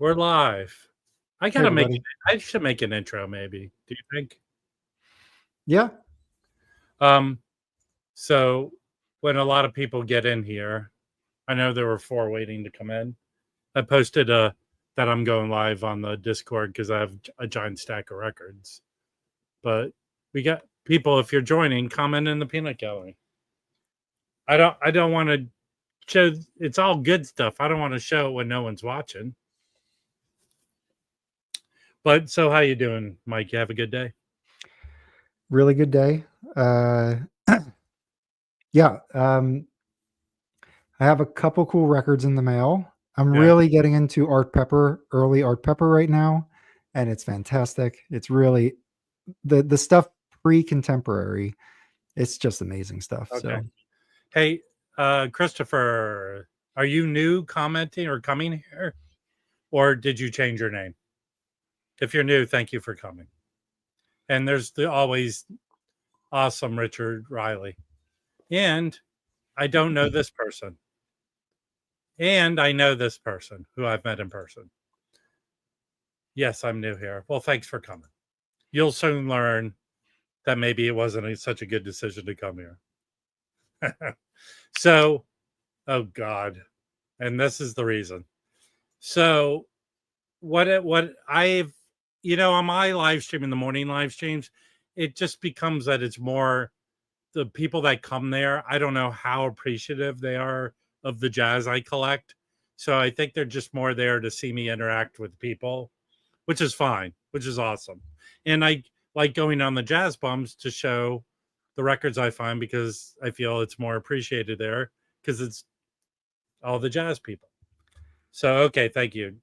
We're live. I Hey, gotta make. everybody. I should make an intro, maybe. Do you think? Yeah. So when a lot of people get in here, I know there were 4 waiting to come in. I posted that I'm going live on the Discord because I have a giant stack of records. But we got people. If you're joining, comment in the peanut gallery. I don't want to show. It's all good stuff. I don't want to show it when no one's watching. But so how you doing, Mike? You have a good day? Really good day. Yeah. I have a couple cool records in the mail. I'm Yeah. really getting into early Art Pepper right now, and it's fantastic. It's really the stuff pre-contemporary. It's just amazing stuff. Okay. So Hey, Christopher, are you new commenting or coming here? Or did you change your name? If you're new, thank you for coming. And there's the always awesome Richard Riley. And I don't know this person. And I know this person who I've met in person. Yes, I'm new here. Well, thanks for coming. You'll soon learn that maybe it wasn't such a good decision to come here. So, oh God. And this is the reason. So what I've on my live stream, in the morning live streams, it just becomes that it's more the people that come there. I don't know how appreciative they are of the jazz I collect. So I think they're just more there to see me interact with people, which is fine, which is awesome. And I like going on the jazz bums to show the records I find because I feel it's more appreciated there because it's all the jazz people. So, okay, thank you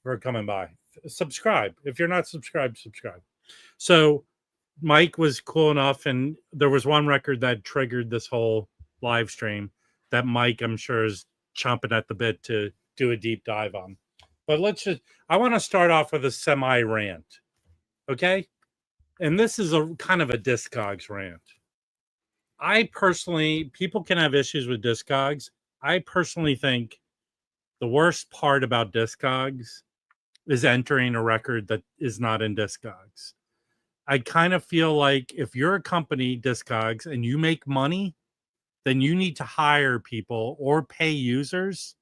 for coming by. Subscribe. If you're not subscribed, subscribe. So Mike was cool enough, and there was one record that triggered this whole live stream that Mike, I'm sure, is chomping at the bit to do a deep dive on. But I want to start off with a semi rant. Okay? And this is a kind of a Discogs rant. I personally, people can have issues with Discogs. I personally think the worst part about Discogs is entering a record that is not in Discogs. I kind of feel like if you're a company, Discogs, and you make money, then you need to hire people or pay users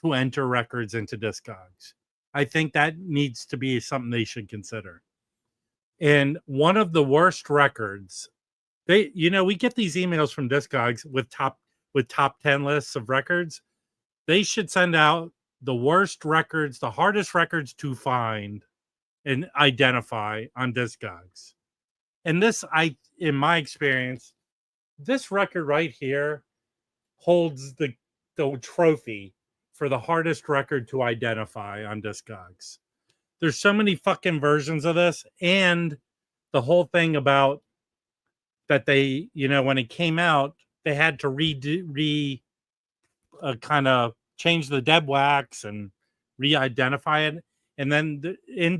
to enter records into Discogs. I think that needs to be something they should consider. And one of the worst records, we get these emails from Discogs with top 10 lists of records. They should send out the worst records, the hardest records to find and identify on Discogs. And this, in my experience, this record right here holds the trophy for the hardest record to identify on Discogs. There's so many fucking versions of this, and the whole thing about that they, when it came out, they had to kind of change the dead wax and re-identify it. And then in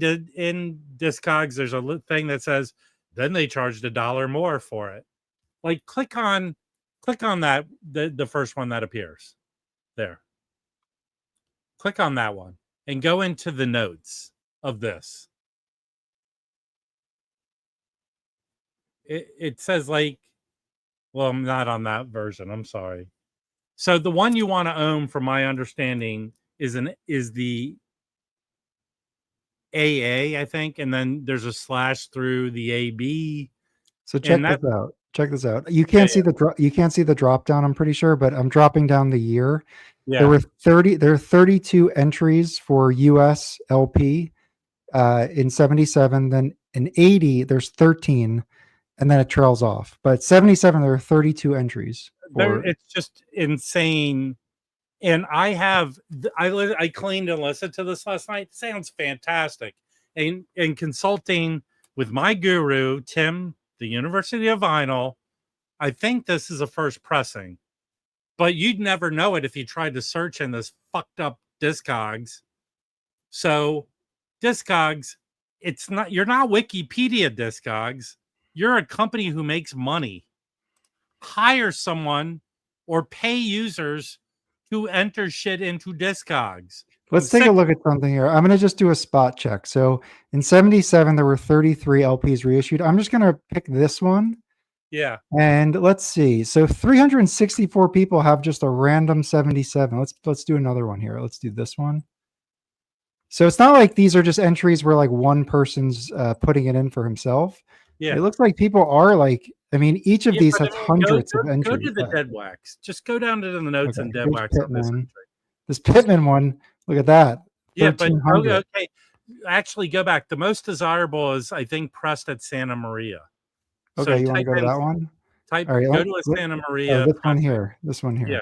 Discogs, there's a thing that says, then they charged $1 more for it. Like click on that, the first one that appears there. Click on that one and go into the notes of this. It says well, I'm not on that version. I'm sorry. So the one you want to own, from my understanding, is the AA, I think, and then there's a slash through the AB. So check this out. Check this out. You can't see the drop down, I'm pretty sure, but I'm dropping down the year. Yeah. There are 32 entries for US LP in 77, then in 80 there's 13, and then it trails off. But 77 there are 32 entries. It's just insane. And I cleaned and listened to this last night. It sounds fantastic. And consulting with my guru, Tim, the University of Vinyl, I think this is a first pressing. But you'd never know it if you tried to search in this fucked up Discogs. So Discogs, you're not Wikipedia Discogs. You're a company who makes money. Hire someone or pay users to enter shit into Discogs. Let's take a look at something here. I'm going to just do a spot check. So in 77, there were 33 LPs reissued. I'm just going to pick this one. Yeah. And let's see. So 364 people have just a random 77. Let's do another one here. Let's do this one. So it's not like these are just entries where like one person's putting it in for himself. Yeah. It looks like people are like, I mean, each of these has hundreds of entries. Go to the Dead Wax. Just go down to the notes and Dead Wax on this entry. This Pittman one, look at that. Yeah, but okay. Actually, go back. The most desirable is, I think, pressed at Santa Maria. Okay, you want to go to that one? All right, go to a Santa Maria. This one here. This one here. Yeah.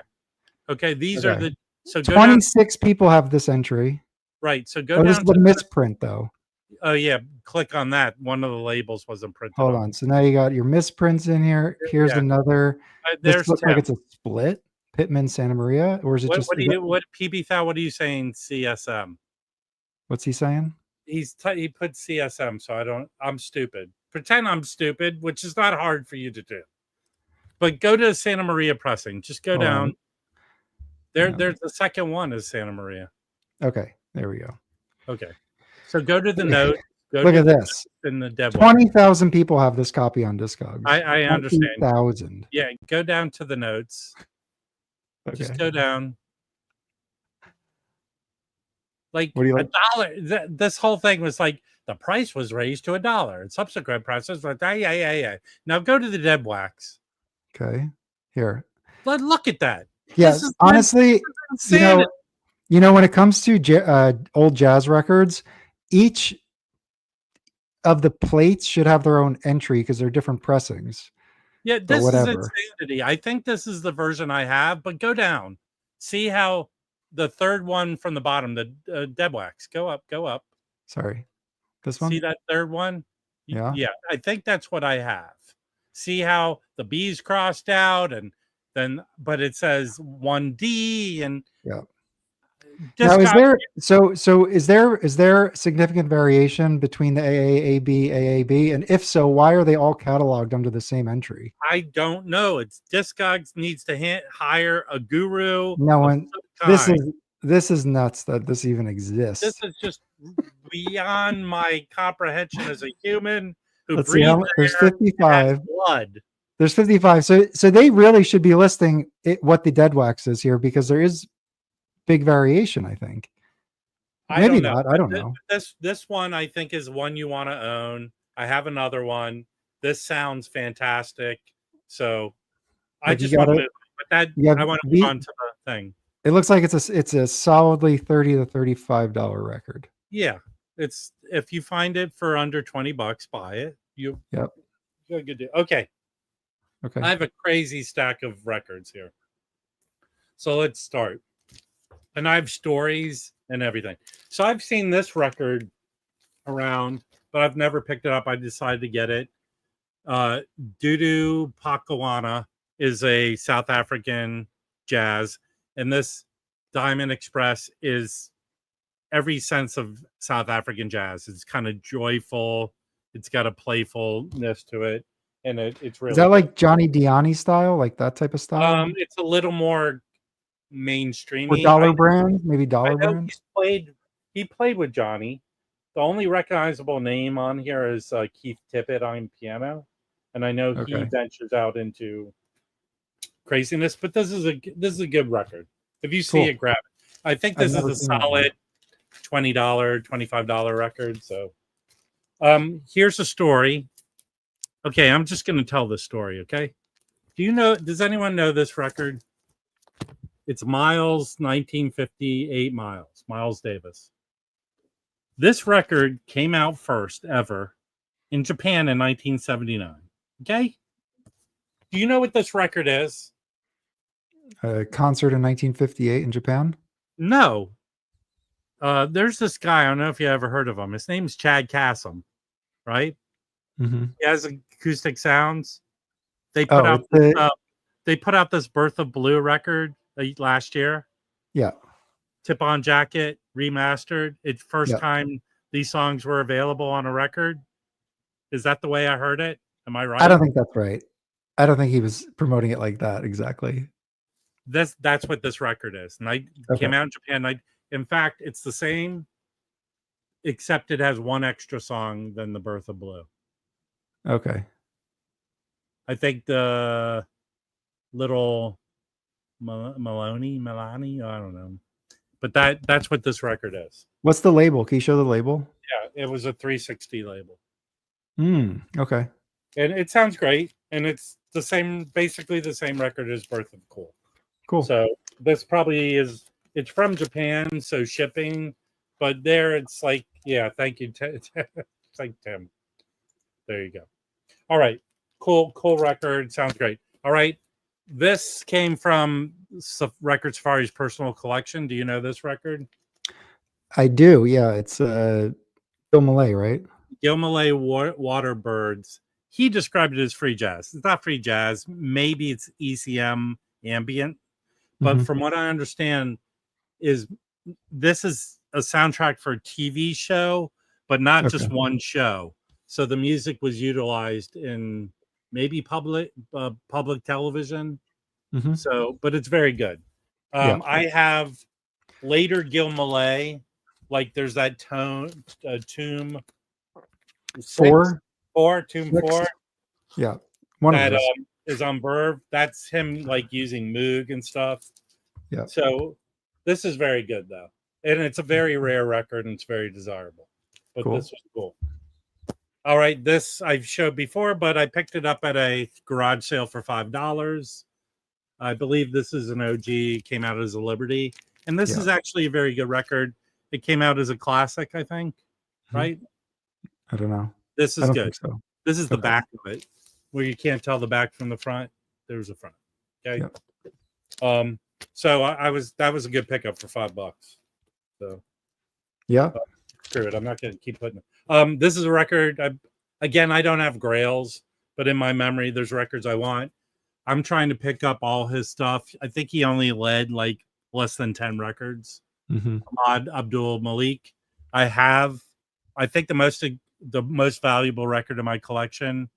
Okay, these are the. So 26 people have this entry. Right. So go down. This is the misprint, though. Oh yeah, click on that. One of the labels wasn't printed. Hold on. So now you got your misprints in here. Here's another. This looks like it's a split. Pittman, Santa Maria, or is it just? What PB Thou? What are you saying? CSM. What's he saying? He put CSM, so I'm stupid. Pretend I'm stupid, which is not hard for you to do. But go to Santa Maria pressing. Just go down. There's the second one is Santa Maria. Okay, there we go. Okay, so go to the note. Look at this. In the Dead 20,000 people have this copy on Discogs. I understand. 20,000. Yeah, go down to the notes. Okay. Just go down. Like $1. This whole thing was like the price was raised to $1. And subsequent prices were yeah. Now go to the Dead Wax. Okay, here. Look at that. Yes, honestly, you know, when it comes to old jazz records, each of the plates should have their own entry because they're different pressings. Yeah, this is insanity. I think this is the version I have, but go down. See how the third one from the bottom, the Dead Wax. Go up. Sorry. This one? See that third one? Yeah. Yeah, I think that's what I have. See how the B's crossed out and then, but it says 1D and yeah. Now, is there significant variation between the AAAB, and if so, why are they all cataloged under the same entry? I don't know. It's Discogs needs to hire a guru. No one. This is nuts that this even exists. This is just beyond my comprehension as a human who Let's see how there's 55 blood. There's 55. So they really should be listing what the Dead Wax is here, because there is big variation, I think. Maybe not. I don't know. This one I think is one you want to own. I have another one. This sounds fantastic. So I just want to move. But I want to move on to the thing. It looks like it's a solidly $30 to $35 record. Yeah. It's if you find it for under $20, buy it. You're good to okay. Okay. I have a crazy stack of records here. So let's start. And I have stories and everything. So I've seen this record around, but I've never picked it up. I decided to get it. Dudu Pakawana is a South African jazz. And this Diamond Express is every sense of South African jazz. It's kind of joyful. It's got a playfulness to it. And it's really... Is that like Johnny Diani style? Like that type of style? It's a little more mainstream. Or dollar brand? Maybe dollar brand? He played with Johnny. The only recognizable name on here is Keith Tippett on piano. And I know he ventures out into craziness, but this is a good record. If you see it, grab it. I think this is a solid $20, $25 record. So here's a story. Okay, I'm just going to tell this story, okay? Does anyone know this record? It's Miles, 1958 Miles Davis. This record came out first ever in Japan in 1979, okay? Do you know what this record is? A concert in 1958 in Japan? No. There's this guy, I don't know if you ever heard of him. His name's Chad Kassam, right? Mm-hmm. He has acoustic sounds. They put out this Birth of Blue record last year. Yeah. Tip On Jacket remastered. It's first time these songs were available on a record. Is that the way I heard it? Am I right? I don't think that's right. I don't think he was promoting it like that exactly. That's what this record is. And I came out in Japan. In fact, it's the same, except it has one extra song than The Birth of Blue. Okay. I think the little Melanie, I don't know. But that's what this record is. What's the label? Can you show the label? Yeah, it was a 360 label. Okay. And it sounds great. And it's the same, basically the same record as Birth of Cool. Cool. So this probably is, it's from Japan, so shipping, but there it's like, yeah, thank you. Thank Tim. There you go. All right. Cool record. Sounds great. All right. This came from Record Safari's personal collection. Do you know this record? I do. Yeah. It's Gil Malay, right? Gil Malay, Waterbirds. He described it as free jazz. It's not free jazz. Maybe it's ECM ambient. But from what I understand, this is a soundtrack for a TV show, but not just one show. So the music was utilized in maybe public television. So, but it's very good. I have later Gil Malay, like there's that Tomb 4. Yeah, one that of those. Is on Verve. That's him like using Moog and stuff. Yeah. So this is very good though, and it's a very rare record and it's very desirable. But this was cool. All right, this I've showed before, but I picked it up at a garage sale for $5. I believe this is an OG. Came out as a Liberty, and this is actually a very good record. It came out as a classic, I think. Right? I don't know. This is good. So. This is the back of it, where you can't tell the back from the front. There's a front. Okay. So that was a good pickup for $5. So screw it. I'm not going to keep putting it. This is a record. I don't have grails, but in my memory, there's records I want. I'm trying to pick up all his stuff. I think he only led like less than 10 records. Ahmad Abdul-Malik. I think the most valuable record in my collection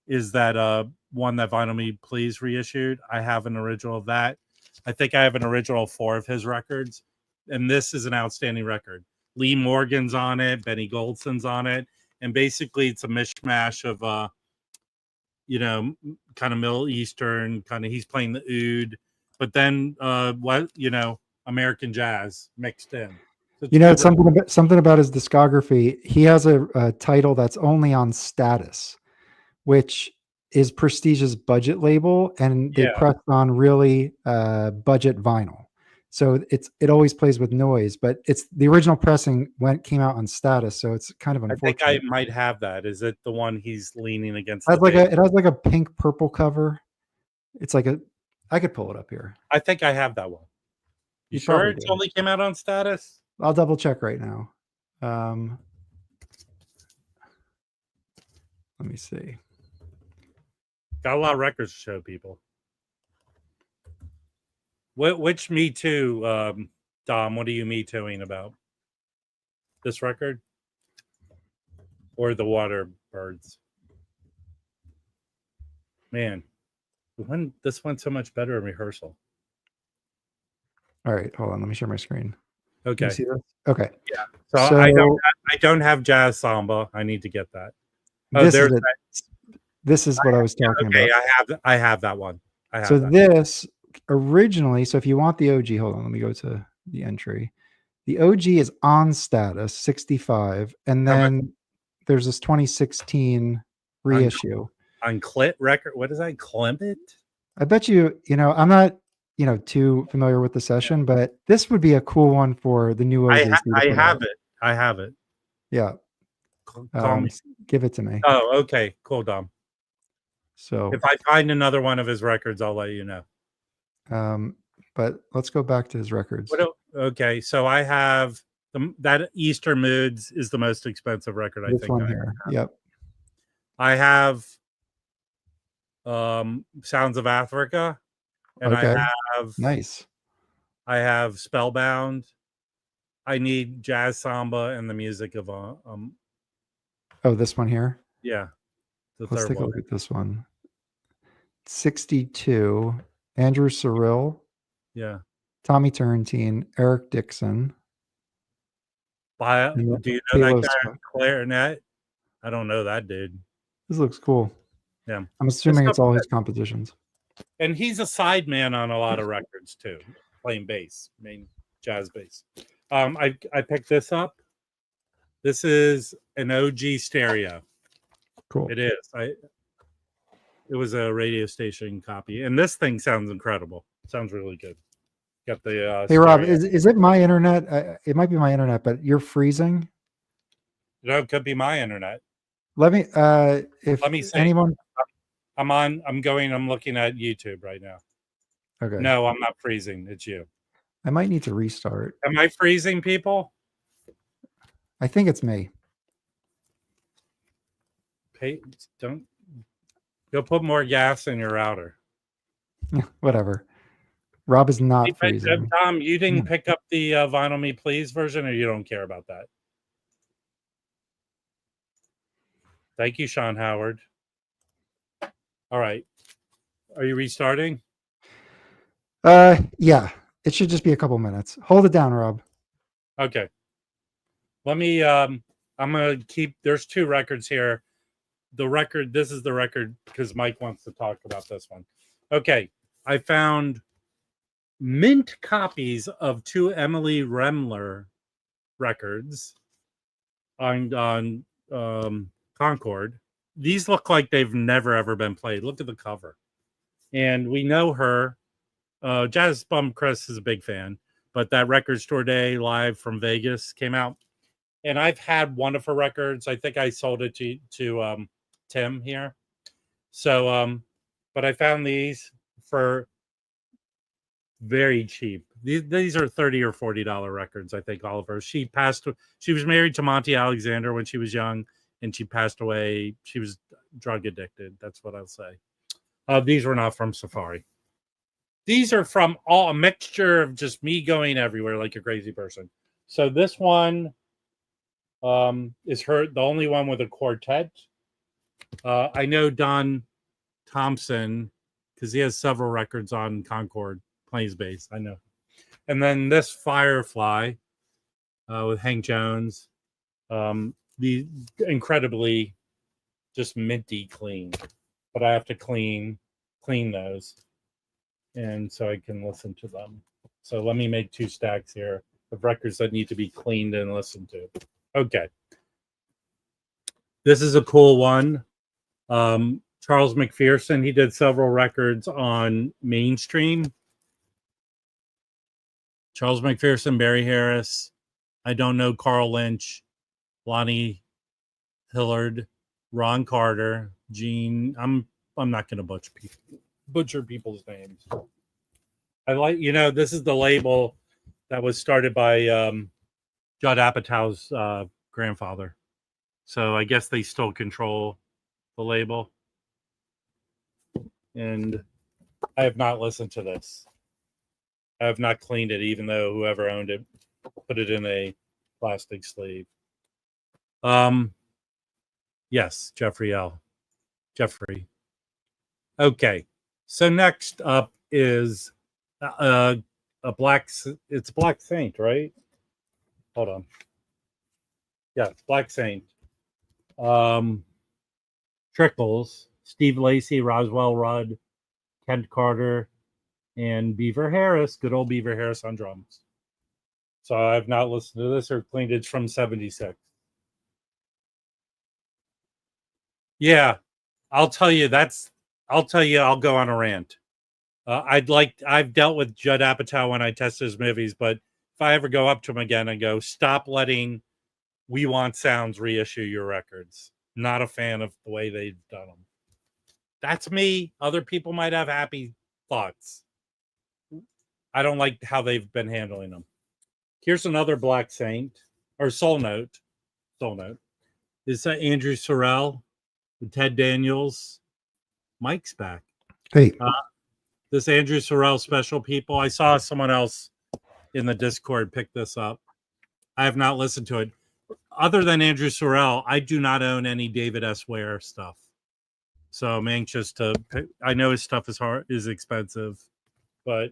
is that one that Vinyl Me Please reissued. I have an original of that. I think I have an original 4 of his records, and this is an outstanding record. Lee Morgan's on it, Benny Goldson's on it, and basically it's a mishmash of kind of Middle Eastern, kind of he's playing the oud, but then American jazz mixed in. So it's something about his discography. He has a title that's only on Status, which is Prestige's budget label, and they press on really budget vinyl. So it always plays with noise, but it's the original pressing came out on Status, so it's kind of unfortunate. I think I might have that. Is it the one he's leaning against? It has like a pink purple cover. It's like I could pull it up here. I think I have that one. You sure it only came out on Status? I'll double check right now. Let me see. Got a lot of records to show people. Which Me Too, Dom? What are you Me Tooing about? This record or the Waterbirds? Man, this went so much better in rehearsal. All right, hold on. Let me share my screen. Okay. Can you see this? Okay. Yeah. So I don't have Jazz Samba. I need to get that. This is what I was talking about. I have that one. This originally, so if you want the OG, hold on, let me go to the entry. The OG is on Status 65, and then there's this 2016 reissue on Clit record. What is that? Clement? I bet I'm not too familiar with the session, but this would be a cool one for the new OG. I have it. Yeah. Call me. Give it to me. Oh, okay. Cool, Dom. So if I find another one of his records, I'll let you know. But let's go back to his records. Okay, so I have that Easter Moods is the most expensive record. This one here. Yep. I have Sounds of Africa, and I have Spellbound. I need Jazz Samba and the music of this one here. Yeah. Let's take a look at this one. 62. Andrew Cyril. Yeah. Tommy Turrentine, Eric Dixon. Do you know that guy, clarinet? I don't know that dude. This looks cool. Yeah. I'm assuming it's all his compositions. And he's a sideman on a lot of records too, playing bass, main jazz bass. I picked this up. This is an OG stereo. Cool. It is. It was a radio station copy, and this thing sounds incredible. Sounds really good. Got the hey Rob, is it my internet? It might be my internet, but you're freezing. No, it could be my internet. Let me see. Anyone. I'm looking at YouTube right now. Okay. No, I'm not freezing. It's you. I might need to restart. Am I freezing, people? I think it's me. Don't go put more gas in your router. Whatever. Rob is not freezing. Tom, you didn't pick up the Vinyl Me Please version, or you don't care about that? Thank you, Sean Howard. All right. Are you restarting? Yeah. It should just be a couple minutes. Hold it down, Rob. Okay. Let me I'm gonna keep there's two records here. This is the record because Mike wants to talk about this one. Okay. I found mint copies of two Emily Remler records on Concord. These look like they've never ever been played. Look at the cover. And we know her. Jazz Bum Chris is a big fan, but that Record Store Day live from Vegas came out. And I've had one of her records. I think I sold it to Tim here. So but I found these for very cheap. These are $30 or $40 records, I think, all of her. She was married to Monty Alexander when she was young, and she passed away. She was drug addicted. That's what I'll say. These were not from Safari. These are from a mixture of just me going everywhere like a crazy person. So this one is the only one with a quartet. I know Don Thompson because he has several records on Concord, plays bass. I know. And then this Firefly with Hank Jones. The incredibly just minty clean, but I have to clean those, and so I can listen to them. So let me make two stacks here of records that need to be cleaned and listened to. Okay, this is a cool one. Charles McPherson, he did several records on Mainstream. Charles McPherson, Barry Harris. I don't know Carl Lynch, Lonnie Hillard, Ron Carter, Gene. I'm not going to butcher people's names. I like, this is the label that was started by Judd Apatow's grandfather. So I guess they still control the label. And I have not listened to this. I have not cleaned it, even though whoever owned it put it in a plastic sleeve. Yes, Jeffrey L. Jeffrey. Okay. So next up is it's Black Saint, right? Hold on. Yeah, it's Black Saint. Trickles, Steve Lacy, Roswell Rudd, Kent Carter, and Beaver Harris. Good old Beaver Harris on drums. So I've not listened to this or cleaned it. From 76. Yeah, I'll tell you. I'll go on a rant. I've dealt with Judd Apatow when I test his movies, but if I ever go up to him again and go, stop letting We Want Sounds reissue your records. Not a fan of the way they've done them. That's me. Other people might have happy thoughts. I don't like how they've been handling them. Here's another Black Saint or Soul Note. Soul Note. Is Andrew Sorrell, Ted Daniels. Mike's back. Hey. This Andrew Sorrell special, people. I saw someone else in the Discord pick this up. I have not listened to it. Other than Andrew Sorrell, I do not own any David S. Ware stuff. So I'm anxious to pick. I know his stuff is expensive, but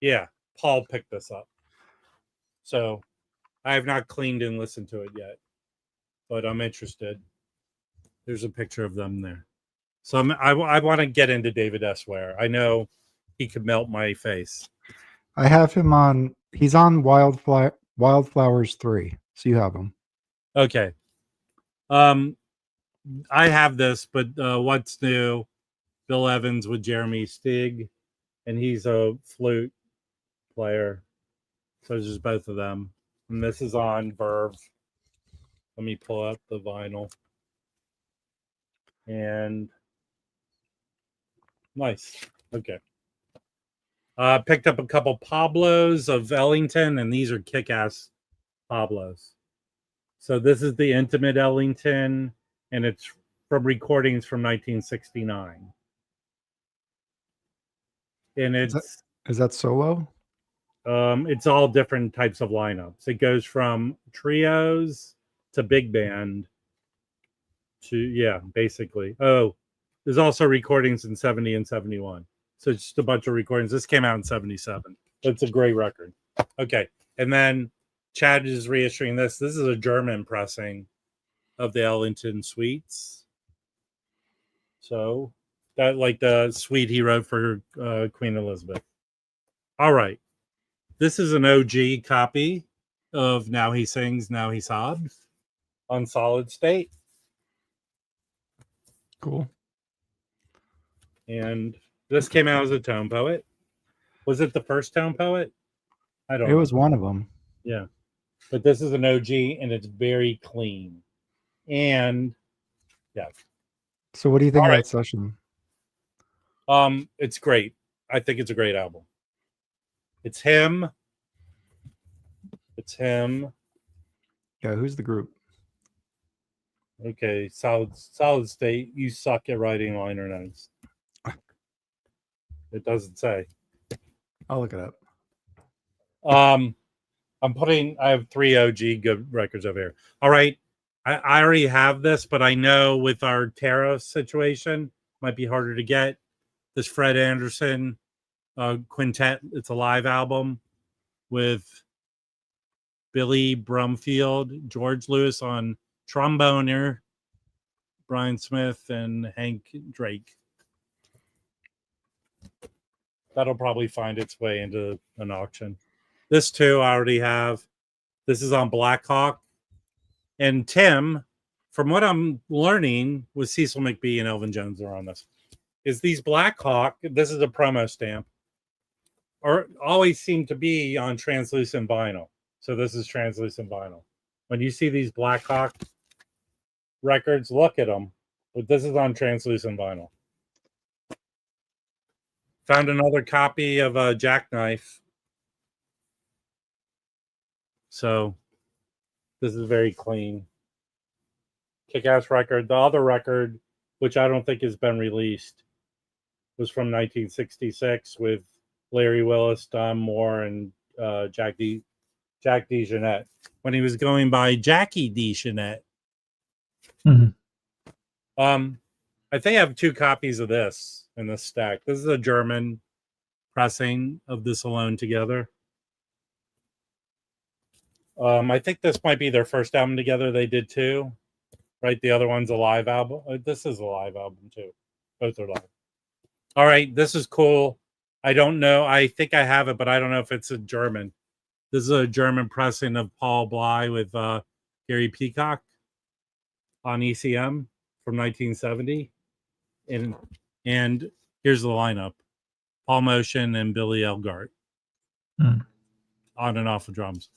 Yeah, Paul picked this up. So I have not cleaned and listened to it yet, but I'm interested. There's a picture of them there. So I want to get into David S. Ware. I know he could melt my face. I have him on. He's on Wildflowers 3. So you have him. Okay. I have this, but what's new? Bill Evans with Jeremy Stig, and he's a flute player. So there's both of them. And this is on Verve. Let me pull up the vinyl. And nice. Okay. Picked up a couple Pablos of Ellington, and these are kick-ass Pablos. So this is the Intimate Ellington, and it's from recordings from 1969. And Is that solo? It's all different types of lineups. It goes from trios to big band to, basically. Oh, there's also recordings in 70 and 71. So it's just a bunch of recordings. This came out in 77. It's a great record. Okay. And then Chad is reissuing this. This is a German pressing of the Ellington suites. So that, like the suite he wrote for Queen Elizabeth. All right. This is an OG copy of Now He Sings, Now He Sobs on Solid State. Cool. And this came out as a tone poet. Was it the first tone poet? I don't know. It was one of them. Yeah. But this is an OG, and it's very clean. And, yeah. So what do you think All of right. that session? It's great. I think it's a great album. It's him. Yeah, who's the group? Okay, solid state. You suck at writing liner notes. It doesn't say. I'll look it up. I have 3 OG good records over here. All right. I already have this, but I know with our tariff situation, might be harder to get. This Fred Anderson quintet. It's a live album with Billy Brumfield, George Lewis on trombone, Brian Smith, and Hank Drake. That'll probably find its way into an auction. This too, I already have. This is on Blackhawk. And Tim, from what I'm learning with Cecil McBee and Elvin Jones are on this, is these Blackhawk, this is a promo stamp, or always seem to be on translucent vinyl. So this is translucent vinyl. When you see these Blackhawk records, look at them. But this is on translucent vinyl. Found another copy of a Jackknife. So this is very clean. Kick-ass record. The other record, which I don't think has been released, was from 1966 with Larry Willis, Don Moore, and Jack DeJohnette, when he was going by Jackie DeJohnette. Mm-hmm. I think I have 2 copies of this in this stack. This is a German pressing of This Alone Together. I think this might be their first album together. They did 2, right? The other one's a live album. This is a live album too. Both are live. All right, this is cool. I don't know. I think I have it, but I don't know if it's a German. This is a German pressing of Paul Bly with Gary Peacock on ECM from 1970. And here's the lineup: Paul Motion and Billy Elgart on and off of drums.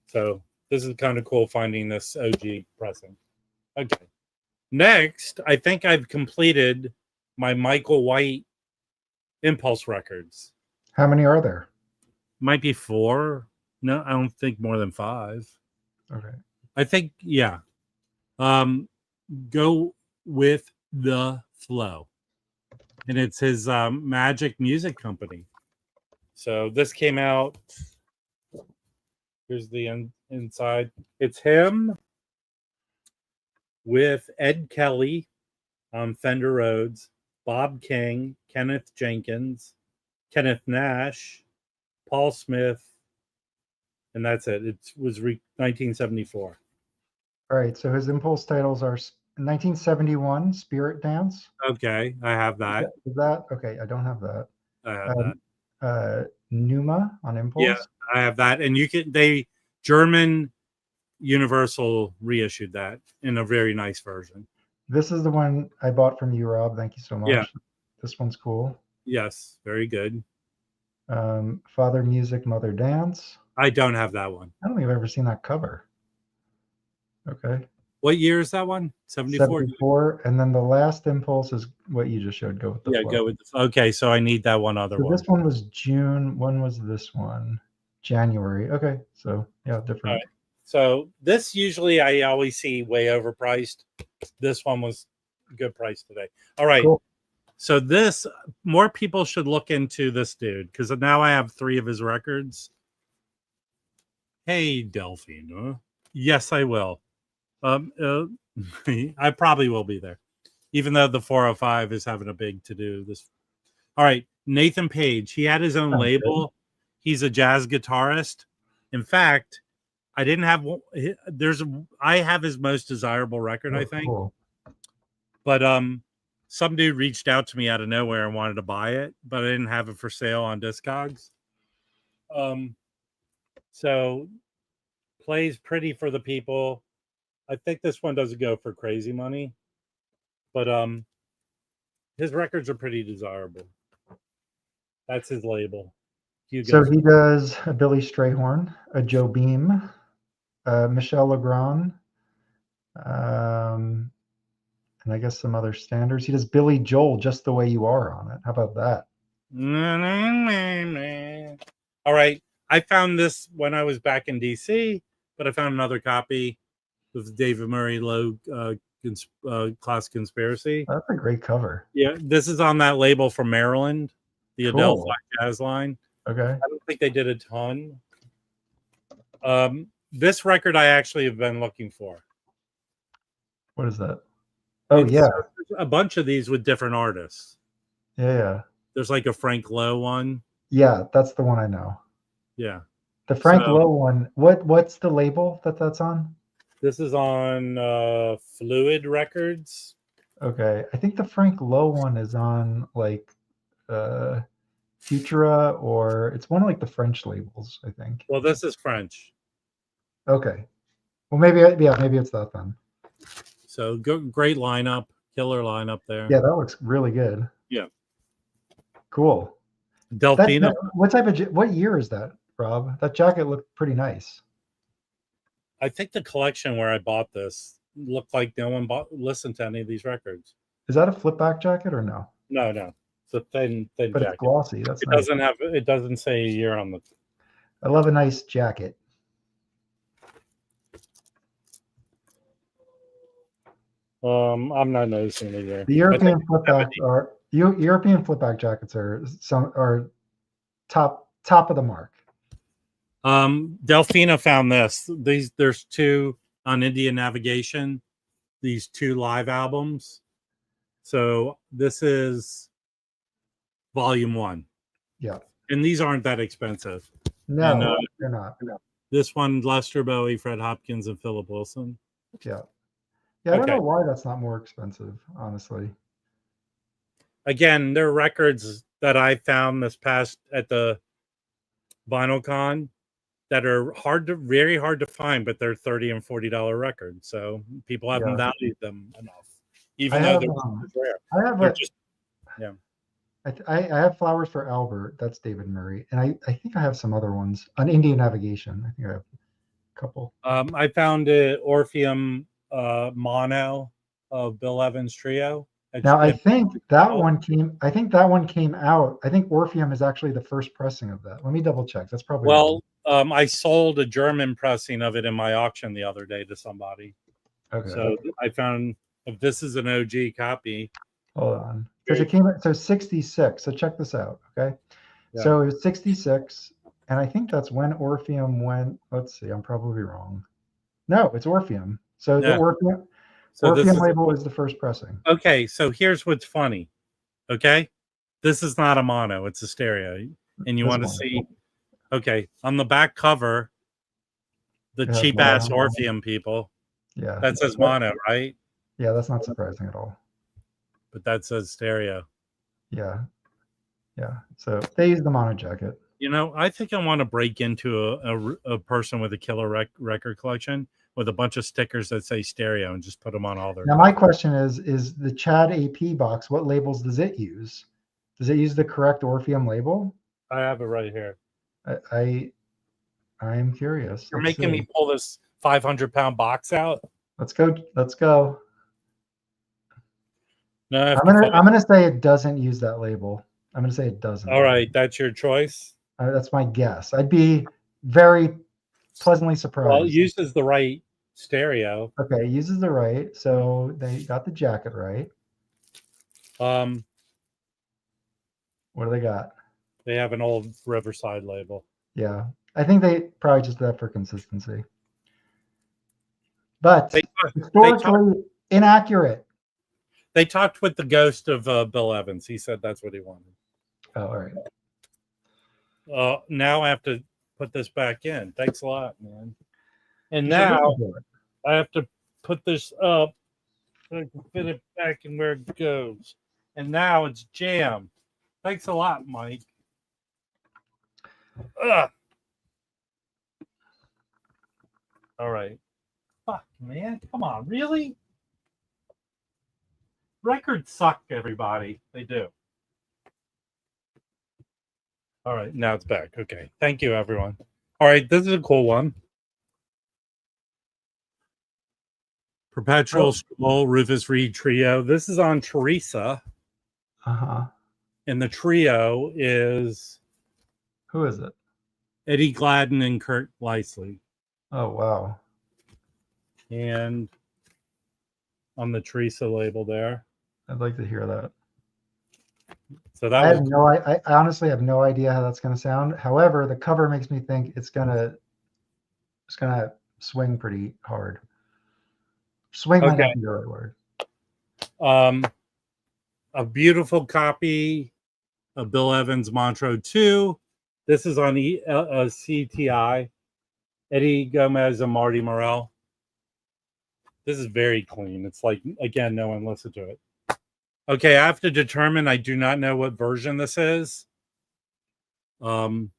So this is kind of cool finding this OG pressing. Okay. Next, I think I've completed my Michael White Impulse records. How many are there? Might be 4. No, I don't think more than 5. Okay. I think, yeah. Go with the Flow. And it's his Magic Music Company. So this came out. Here's the inside. It's him with Ed Kelly on Fender Rhodes, Bob King, Kenneth Jenkins, Kenneth Nash, Paul Smith, and that's it. It was 1974. All right. So his Impulse titles are 1971, Spirit Dance. Okay, I have that. Is that okay? I don't have that. I have that. Numa on Impulse. Yeah, I have that. And German Universal reissued that in a very nice version. This is the one I bought from you, Rob. Thank you so much. Yeah. This one's cool. Yes, very good. Father Music, Mother Dance. I don't have that one. I don't think I've ever seen that cover. Okay. What year is that one? 74? 74. And then the last Impulse is what you just showed. Go with the flow. Go with the okay, so I need that one other one. This one was June. When was this one? January. Okay. So yeah, different. All right. So this usually I always see way overpriced. This one was good price today. All right. Cool. So this, more people should look into this dude because now I have 3 of his records. Hey, Delphine. Yes, I will. I probably will be there, even though the 405 is having a big to do this. All right, Nathan Page. He had his own label. He's a jazz guitarist. In fact, I didn't have. I have his most desirable record, I think. Cool. But some dude reached out to me out of nowhere and wanted to buy it, but I didn't have it for sale on Discogs. So plays pretty for the people. I think this one doesn't go for crazy money, but his records are pretty desirable. That's his label. So he does a Billy Strayhorn, a Joe Beam, Michel Legrand, and I guess some other standards. He does Billy Joel, Just the Way You Are on it. How about that? All right. I found this when I was back in DC, but I found another copy with David Murray Low Class Conspiracy. That's a great cover. Yeah, this is on that label from Maryland, the Adele Jazz line. Okay. I don't think they did a ton. This record I actually have been looking for. What is that? Oh, yeah. A bunch of these with different artists. Yeah. There's like a Frank Lowe one. Yeah, that's the one I know. Yeah. The Frank Lowe one. What's the label that's on? This is on Fluid Records. Okay. I think the Frank Lowe one is on like Futura, or it's one of like the French labels, I think. Well, this is French. Okay. Well, maybe it's that then. So great lineup, killer lineup there. Yeah, that looks really good. Yeah. Cool. Delphina. What year is that, Rob? That jacket looked pretty nice. I think the collection where I bought this looked like no one listened to any of these records. Is that a flip back jacket or no? No. It's a thin but jacket. It's glossy. That's nice. It doesn't say a year on the. I love a nice jacket. I'm not noticing it here. The European flipback jackets are top of the mark. Delphina found this. There's 2 on Indian Navigation. These 2 live albums. So this is volume 1. Yeah. And these aren't that expensive. No, they're not. No. This one, Lester Bowie, Fred Hopkins, and Philip Wilson. Yeah. Yeah, I don't know why that's not more expensive, honestly. Again, they're records that I found this past at the Vinyl Con that are very hard to find, but they're $30 and $40 records. So people haven't valued them enough, even though they're rare. I have Flowers for Albert. That's David Murray, and I think I have some other ones on Indian Navigation. I think I have a couple. I found Orpheum mono of Bill Evans Trio. Now I think that one came out. I think Orpheum is actually the first pressing of that. Let me double check. That's probably I sold a German pressing of it in my auction the other day to somebody. Okay. So I found if this is an OG copy. Hold on. Because it came out 66. So check this out. Okay. Yeah. So it was 66, and I think that's when Orpheum went. Let's see, I'm probably wrong. No, it's Orpheum. So the Orpheum label is the first pressing. Okay, so here's what's funny. Okay, this is not a mono; it's a stereo, and you want to see. Okay, on the back cover, the It has cheap ass mono. Orpheum people. Yeah. That says mono, right? Yeah, that's not surprising at all. But that says stereo. Yeah. Yeah. So they use the mono jacket. You know, I think I want to break into a person with a killer record collection with a bunch of stickers that say stereo and just put them on all their. Now, my question is the Chad AP box, what labels does it use? Does it use the correct Orpheum label? I have it right here. I'm curious. You're Let's making see. me pull this 500-pound box out. Let's go. Let's go. No, I'm gonna say it doesn't use that label. I'm gonna say it doesn't. All right, that's your choice. That's my guess. I'd be very pleasantly surprised. Well, it uses the right stereo. Okay, it uses the right. So they got the jacket right. What do they got? They have an old Riverside label. Yeah, I think they probably just did that for consistency. But historically inaccurate. They talked with the ghost of Bill Evans. He said that's what he wanted. Oh, all right. Now I have to put this back in. Thanks a lot, man. And now I have to put this up so I can fit it back in where it goes. And now it's jammed. Thanks a lot, Mike. Ugh. All right. Fuck, man. Come on. Really? Records suck, everybody. They do. All right. Now it's back. Okay. Thank you, everyone. All right. This is a cool one. Perpetual Skull, Rufus Reed Trio. This is on Teresa. Uh-huh. And the trio is... Who is it? Eddie Gladden and Kurt Leisley. Oh, wow. And on the Teresa label there. I'd like to hear that. So that I honestly have no idea how that's going to sound. However, the cover makes me think it's going to swing pretty hard. Swing might not be the right word. A beautiful copy of Bill Evans' Montreux 2. This is on CTI. Eddie Gomez and Marty Morell. This is very clean. It's like, again, no one listened to it. Okay, I have to determine. I do not know what version this is. Further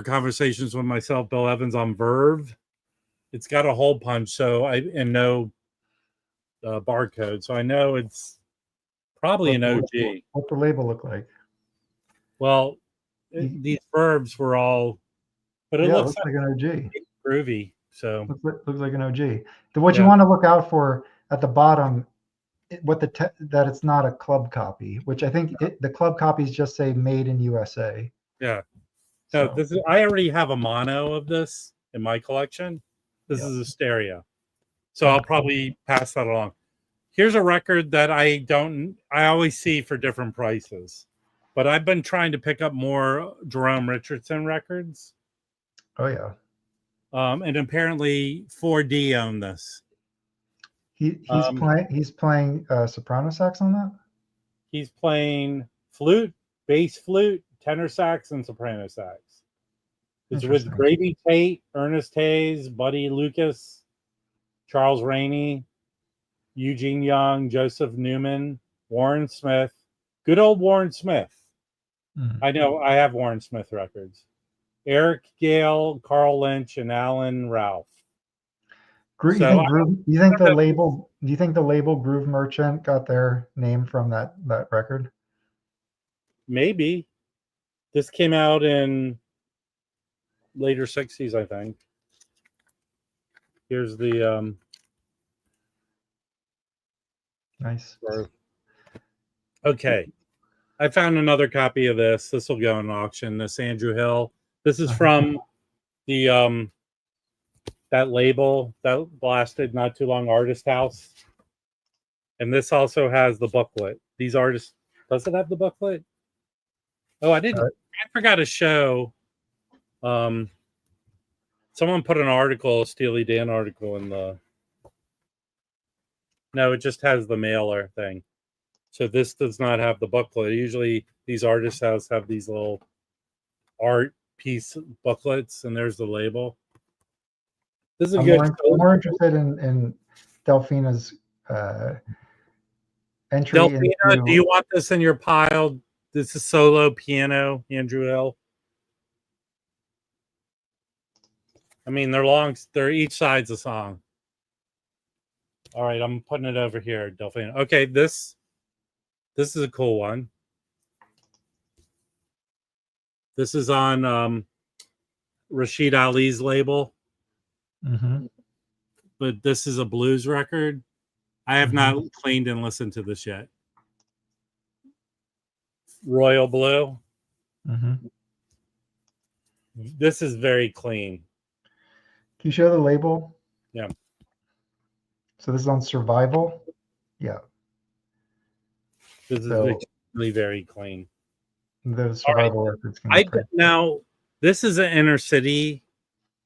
conversations with myself, Bill Evans on Verve. It's got a hole punch, and no barcode, so I know it's probably an OG. What the label look like? Well, these verbs were all, but it looks like an OG. Groovy. So looks like an OG. What you want to look out for at the bottom, that it's not a club copy, which I think the club copies just say "Made in USA." Yeah. No, I already have a mono of this in my collection. This is a stereo, so I'll probably pass that along. Here's a record that I always see for different prices, but I've been trying to pick up more Jerome Richardson records. Oh yeah. And apparently 4D owned this. He's playing soprano sax on that. He's playing flute, bass flute, tenor sax, and soprano sax. It's with Grady Tate, Ernest Hayes, Buddy Lucas, Charles Rainey, Eugene Young, Joseph Newman, Warren Smith. Good old Warren Smith. I know I have Warren Smith records. Eric Gale, Carl Lynch, and Alan Ralph. Do you think the label Groove Merchant got their name from that record? Maybe. This came out in later 60s, I think. Here's the nice. Okay. I found another copy of this. This will go in auction. This Andrew Hill. This is from the that label that blasted not too long, Artist House. And this also has the booklet. These artists, does it have the booklet? Oh, I forgot to show. Someone put an article, a Steely Dan article in the. No, it just has the mailer thing. So this does not have the booklet. Usually these artist houses have these little art piece booklets, and there's the label. This is a I'm good. more interested in Delphina's entry Delphina, into. do you want this in your pile? This is solo piano, Andrew Hill. I mean, they're long. They're each side's a song. All right, I'm putting it over here, Delphina. Okay, this is a cool one. This is on Rashid Ali's label, but this is a blues record. I have not cleaned and listened to this yet. Royal Blue. This is very clean. Can you show the label? Yeah. So this is on Survival. Yeah. This is extremely very clean. The Survival records. Now, this is an inner city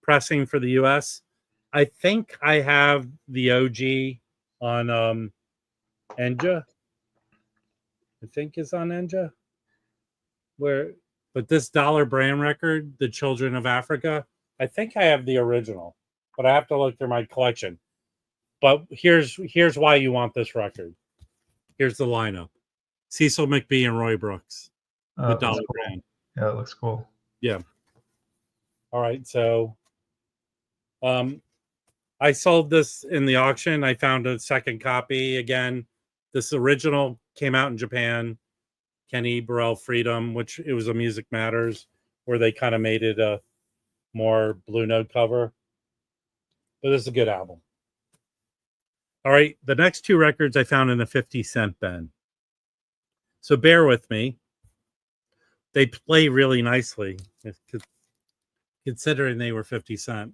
pressing for the U.S. I think I have the OG on Enja. I think is on Enja. But this Dollar Brand record, The Children of Africa, I think I have the original, but I have to look through my collection. But here's why you want this record. Here's the lineup: Cecil McBee and Roy Brooks, the Dollar Brand. Yeah, it looks cool. Yeah. All right, so I sold this in the auction. I found a second copy again. This original came out in Japan. Kenny Burrell Freedom, which it was a Music Matters, where they kind of made it a more Blue Note cover. But this is a good album. All right, the next two records I found in a 50-cent bin. So bear with me. They play really nicely, considering they were 50 cent.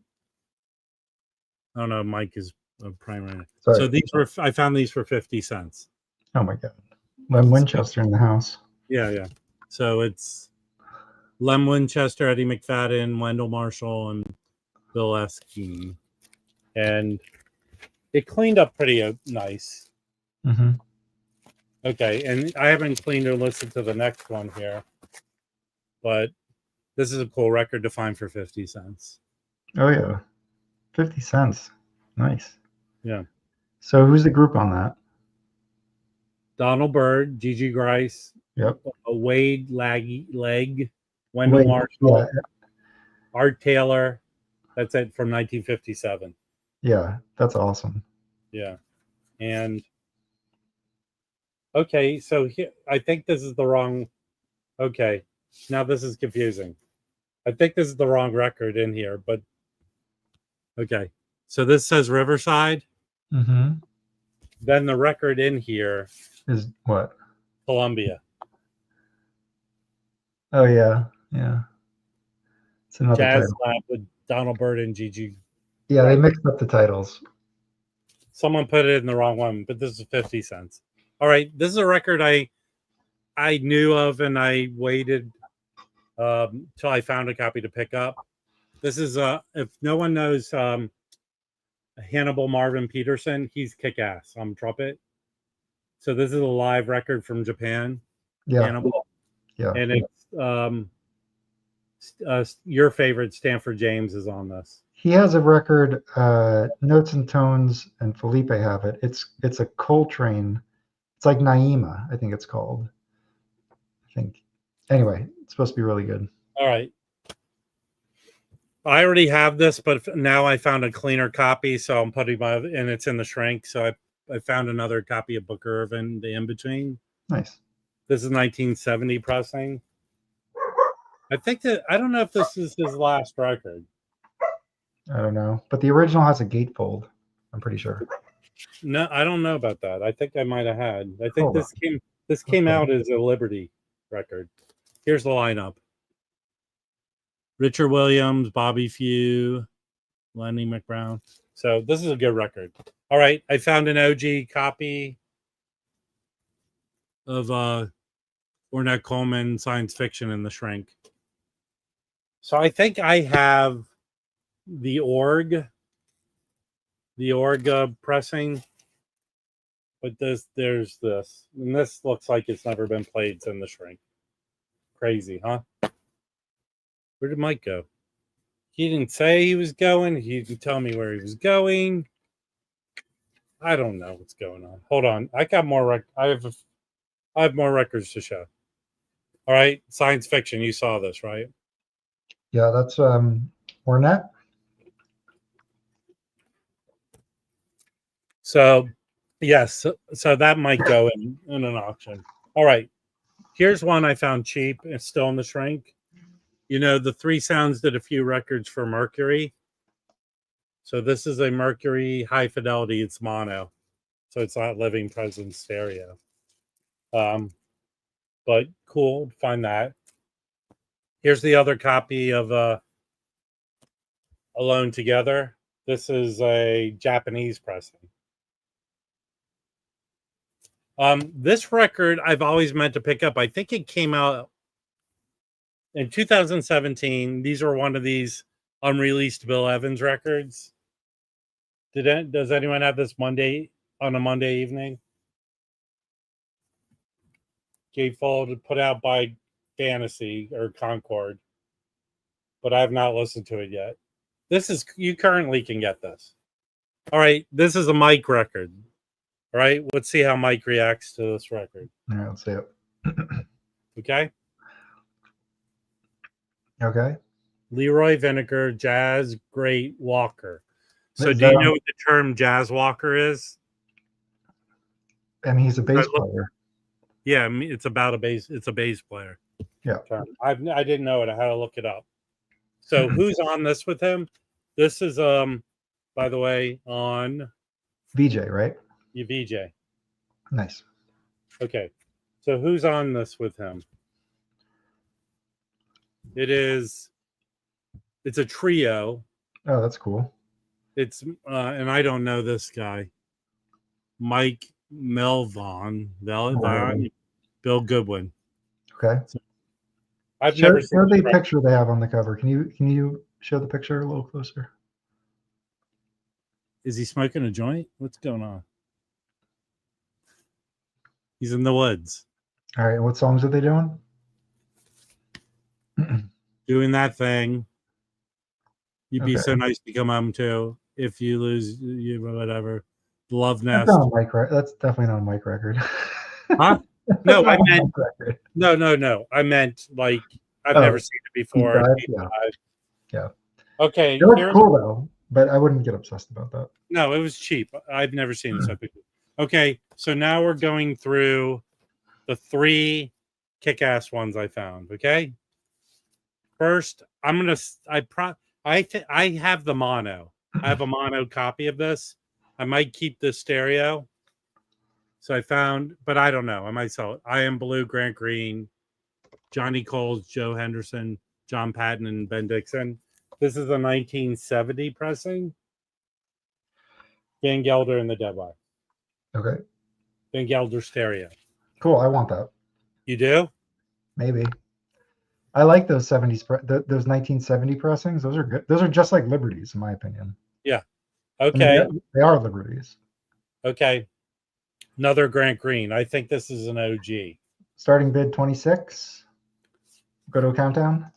Oh no, Mike is a primary. So I found these for 50 cents. Oh my God. Lem Winchester in the house. Yeah. So it's Lem Winchester, Eddie McFadden, Wendell Marshall, and Bill Eskeen. And it cleaned up pretty nice. Okay, and I haven't cleaned or listened to the next one here, but this is a cool record to find for 50 cents. Oh yeah, 50 cents. Nice. Yeah. So who's the group on that? Donald Byrd, Gigi Grice, Yep. Wade Leg, Wendell Marshall, Art Taylor. That's it from 1957. Yeah, that's awesome. Yeah. And okay, so here, I think this is the wrong. Okay, now this is confusing. I think this is the wrong record in here, but okay. So this says Riverside. Then the record in here is what? Columbia. Oh yeah. It's another Jazzland with Donald Byrd and Gigi. Yeah, they mixed up the titles. Someone put it in the wrong one, but this is 50 cents. All right, this is a record I knew of, and I waited till I found a copy to pick up. This is if no one knows Hannibal Marvin Peterson, he's kick-ass on trumpet. So this is a live record from Japan. Yeah. Hannibal. Yeah. And it's your favorite Stanford James is on this. He has a record, Notes and Tones, and Felipe have it. It's a Coltrane. It's like Naima, I think it's called. I think. Anyway, it's supposed to be really good. All right. I already have this, but now I found a cleaner copy, so I'm putting and it's in the shrink. So I found another copy of Booker Irvin, The In-Between. Nice. This is 1970 pressing. I don't know if this is his last record. I don't know, but the original has a gatefold. I'm pretty sure. No, I don't know about that. I think I might have had. I think this came out as a Liberty record. Here's the lineup: Richard Williams, Bobby Few, Lenny McBrown. So this is a good record. All right, I found an OG copy of Ornette Coleman Science Fiction in the Shrink. So I think I have the org pressing, but there's this, and this looks like it's never been played in the Shrink. Crazy, huh? Where did Mike go? He didn't say he was going. He didn't tell me where he was going. I don't know what's going on. Hold on. I got more. I have more records to show. All right, science fiction. You saw this, right? Yeah, that's Ornette. So, yes. So that might go in an auction. All right. Here's one I found cheap. It's still in the shrink. You know, the Three Sounds did a few records for Mercury. So this is a Mercury high fidelity. It's mono, so it's not living presence stereo. But cool, find that. Here's the other copy of Alone Together. This is a Japanese pressing. This record I've always meant to pick up. I think it came out in 2017. These are one of these unreleased Bill Evans records. Does anyone have this on a Monday evening? Gatefold, put out by Fantasy or Concord, but I have not listened to it yet. You currently can get this. All right, this is a Mike record. All right, let's see how Mike reacts to this record. All right, let's see it. Okay. Okay. Leroy Vinegar, Jazz Great Walker. So do you know what the term jazz walker is? And he's a bass player. Yeah, it's about a bass. It's a bass player. Yeah. I didn't know it. I had to look it up. So who's on this with him? This is by the way, on VJ, right? You VJ. Nice. Okay. So who's on this with him? It's a trio. Oh, that's cool. It's and I don't know this guy. Mike Melvon, Bill Goodwin. Okay. So I've never seen the picture they have on the cover. Can you show the picture a little closer? Is he smoking a joint? What's going on? He's in the woods. All right. What songs are they doing? Doing that thing. You'd be so nice to come home to. If you lose, you whatever. Love Nest. That's definitely not a Mike record. Huh? No, I meant no. I meant like I've never seen it before. Yeah. Okay. It looks cool though, but I wouldn't get obsessed about that. No, it was cheap. I've never seen this. Okay, so now we're going through the 3 kick-ass ones I found. Okay. First, I have the mono. I have a mono copy of this. I might keep this stereo. So I found, but I don't know. I might sell it. I Am Blue, Grant Green, Johnny Coles, Joe Henderson, John Patton, and Ben Dixon. This is a 1970 pressing. Van Gelder and the Deadline. Okay. Van Gelder stereo. Cool. I want that. You do? Maybe. I like those 70s, those 1970 pressings. Those are good. Those are just like Liberties, in my opinion. Yeah. Okay. I mean, they are Liberties. Okay. Another Grant Green. I think this is an OG. Starting bid 26. Go to a countdown.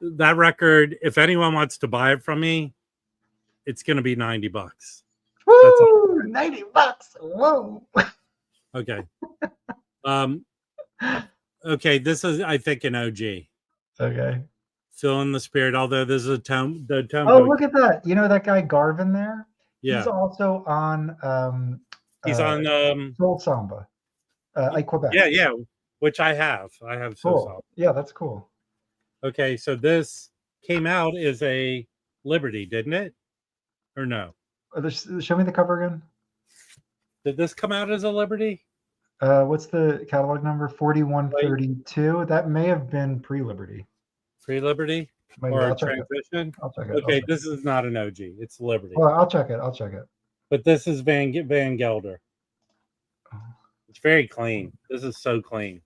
That record, if anyone wants to buy it from me, it's going to be $90. Woo! $90. Whoa. Okay. Okay. This is, I think, an OG. Okay. Still in the spirit, although this is a tone. Oh, look at that. You know that guy Garvin there? Yeah. He's also on he's on Soul Samba. Quebec. Yeah, which I have. I have Soul Samba. Yeah, that's cool. Okay, so this came out as a Liberty, didn't it? Or no? Show me the cover again. Did this come out as a Liberty? What's the catalog number? 4132. That may have been pre-Liberty. Pre-Liberty? Or transition? I'll check it. Okay, this is not an OG. It's Liberty. Well, I'll check it. But this is Van Gelder. It's very clean. This is so clean.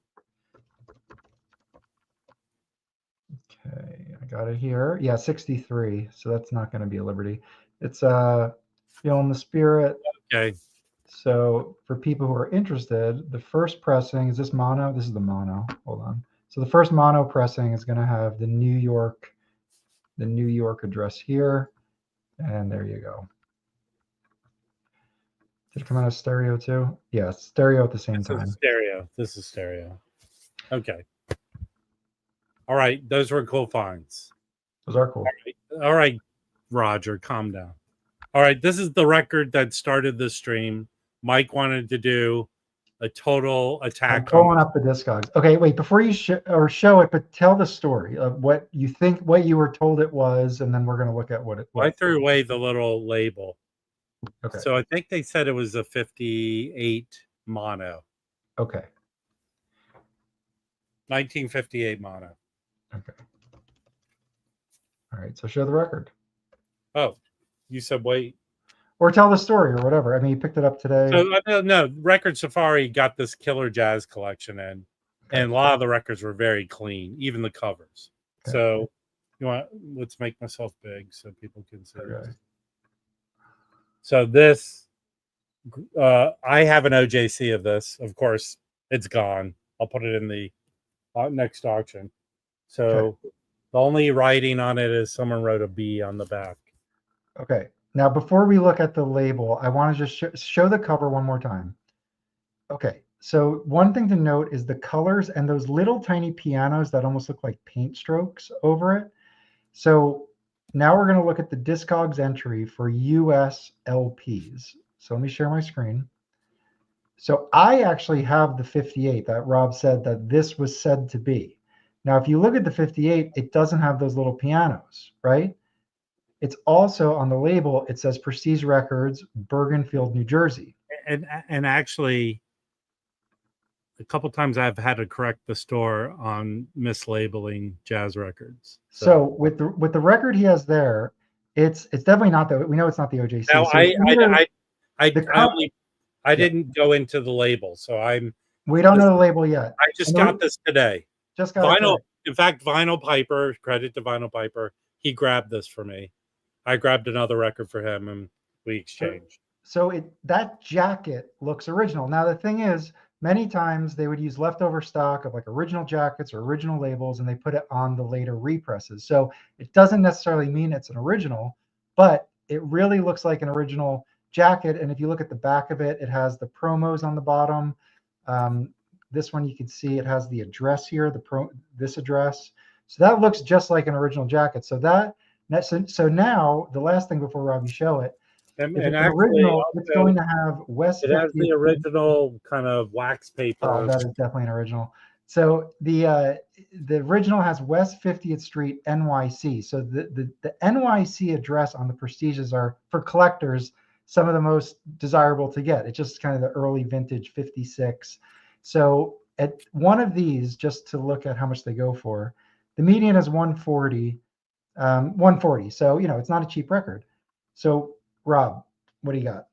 Okay, I got it here. Yeah, 63. So that's not going to be a Liberty. It's Feeling the Spirit. Okay. So for people who are interested, the first pressing is this mono. This is the mono. Hold on. So the first mono pressing is going to have the New York the New York address here. And there you go. Did it come out as stereo too? Yeah, stereo at the same time. Stereo. This is stereo. Okay. All right. Those were cool finds. Those are cool. All right, Roger, calm down. All right. This is the record that started the stream. Mike wanted to do a total attack. I'm pulling up the Discogs. Okay, wait, before you show it, but tell the story of what you think, what you were told it was, and then we're going to look at what it was. I threw away the little label. Okay. So I think they said it was a 58 mono. Okay. 1958 mono. Okay. All right, so show the record. Oh, you said wait. Or tell the story or whatever. I mean, you picked it up today. So, no, Record Safari got this killer jazz collection in, and a lot of the records were very clean, even the covers. Okay. So, let's make myself big so people can see this. So this, I have an OJC of this. Of course, it's gone. I'll put it in the next auction. So the only writing on it is someone wrote a B on the back. Okay. Now, before we look at the label, I want to just show the cover one more time. Okay. So one thing to note is the colors and those little tiny pianos that almost look like paint strokes over it. So now we're going to look at the Discogs entry for US LPs. So let me share my screen. So I actually have the 58 that Rob said that this was said to be. Now, if you look at the 58, it doesn't have those little pianos, right? It's also on the label, it says Prestige Records, Bergenfield, New Jersey. And actually, a couple times I've had to correct the store on mislabeling jazz records. So with the record he has there, it's definitely not we know it's not the OJC. Now, so I didn't go into the label, so we don't know the label yet. I just got this today. Just got Vinyl. In fact, Vinyl Piper, credit to Vinyl Piper, he grabbed this for me. I grabbed another record for him, and we exchanged. So that jacket looks original. Now the thing is, many times they would use leftover stock of like original jackets or original labels, and they put it on the later represses. So it doesn't necessarily mean it's an original, but it really looks like an original jacket. And if you look at the back of it, it has the promos on the bottom. This one you can see it has the address here, this address. So that looks just like an original jacket. So now the last thing before Robbie show it, and actually, original, it's going to have West. It has the original kind of wax paper. Oh, that is definitely an original. So the original has West 50th Street, NYC. So the NYC address on the Prestiges are, for collectors, some of the most desirable to get. It's just kind of the early vintage 56. So at one of these, just to look at how much they go for, the median is 140. 140. So, it's not a cheap record. So, Rob, what do you got?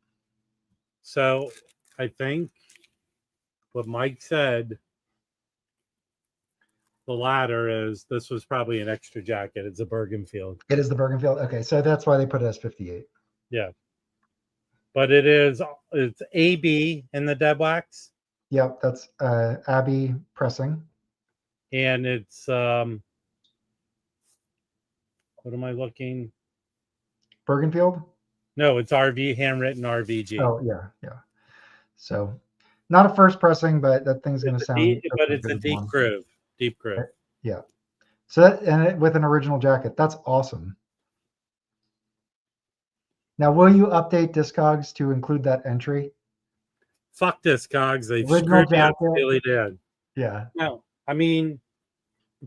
So, I think what Mike said, the latter is this was probably an extra jacket. It's a Bergenfield. It is the Bergenfield. Okay, so that's why they put it as 58. Yeah. But it's AB in the dead wax. Yep, that's Abbey Pressing. And it's what am I looking? Bergenfield? No, it's RV, handwritten RVG. Oh, yeah. So not a first pressing, but that thing's going to sound. But it's a deep groove. Deep groove. Yeah. So with an original jacket, that's awesome. Now, will you update Discogs to include that entry? Fuck Discogs. They screwed me up. Really did. Yeah. No, I mean,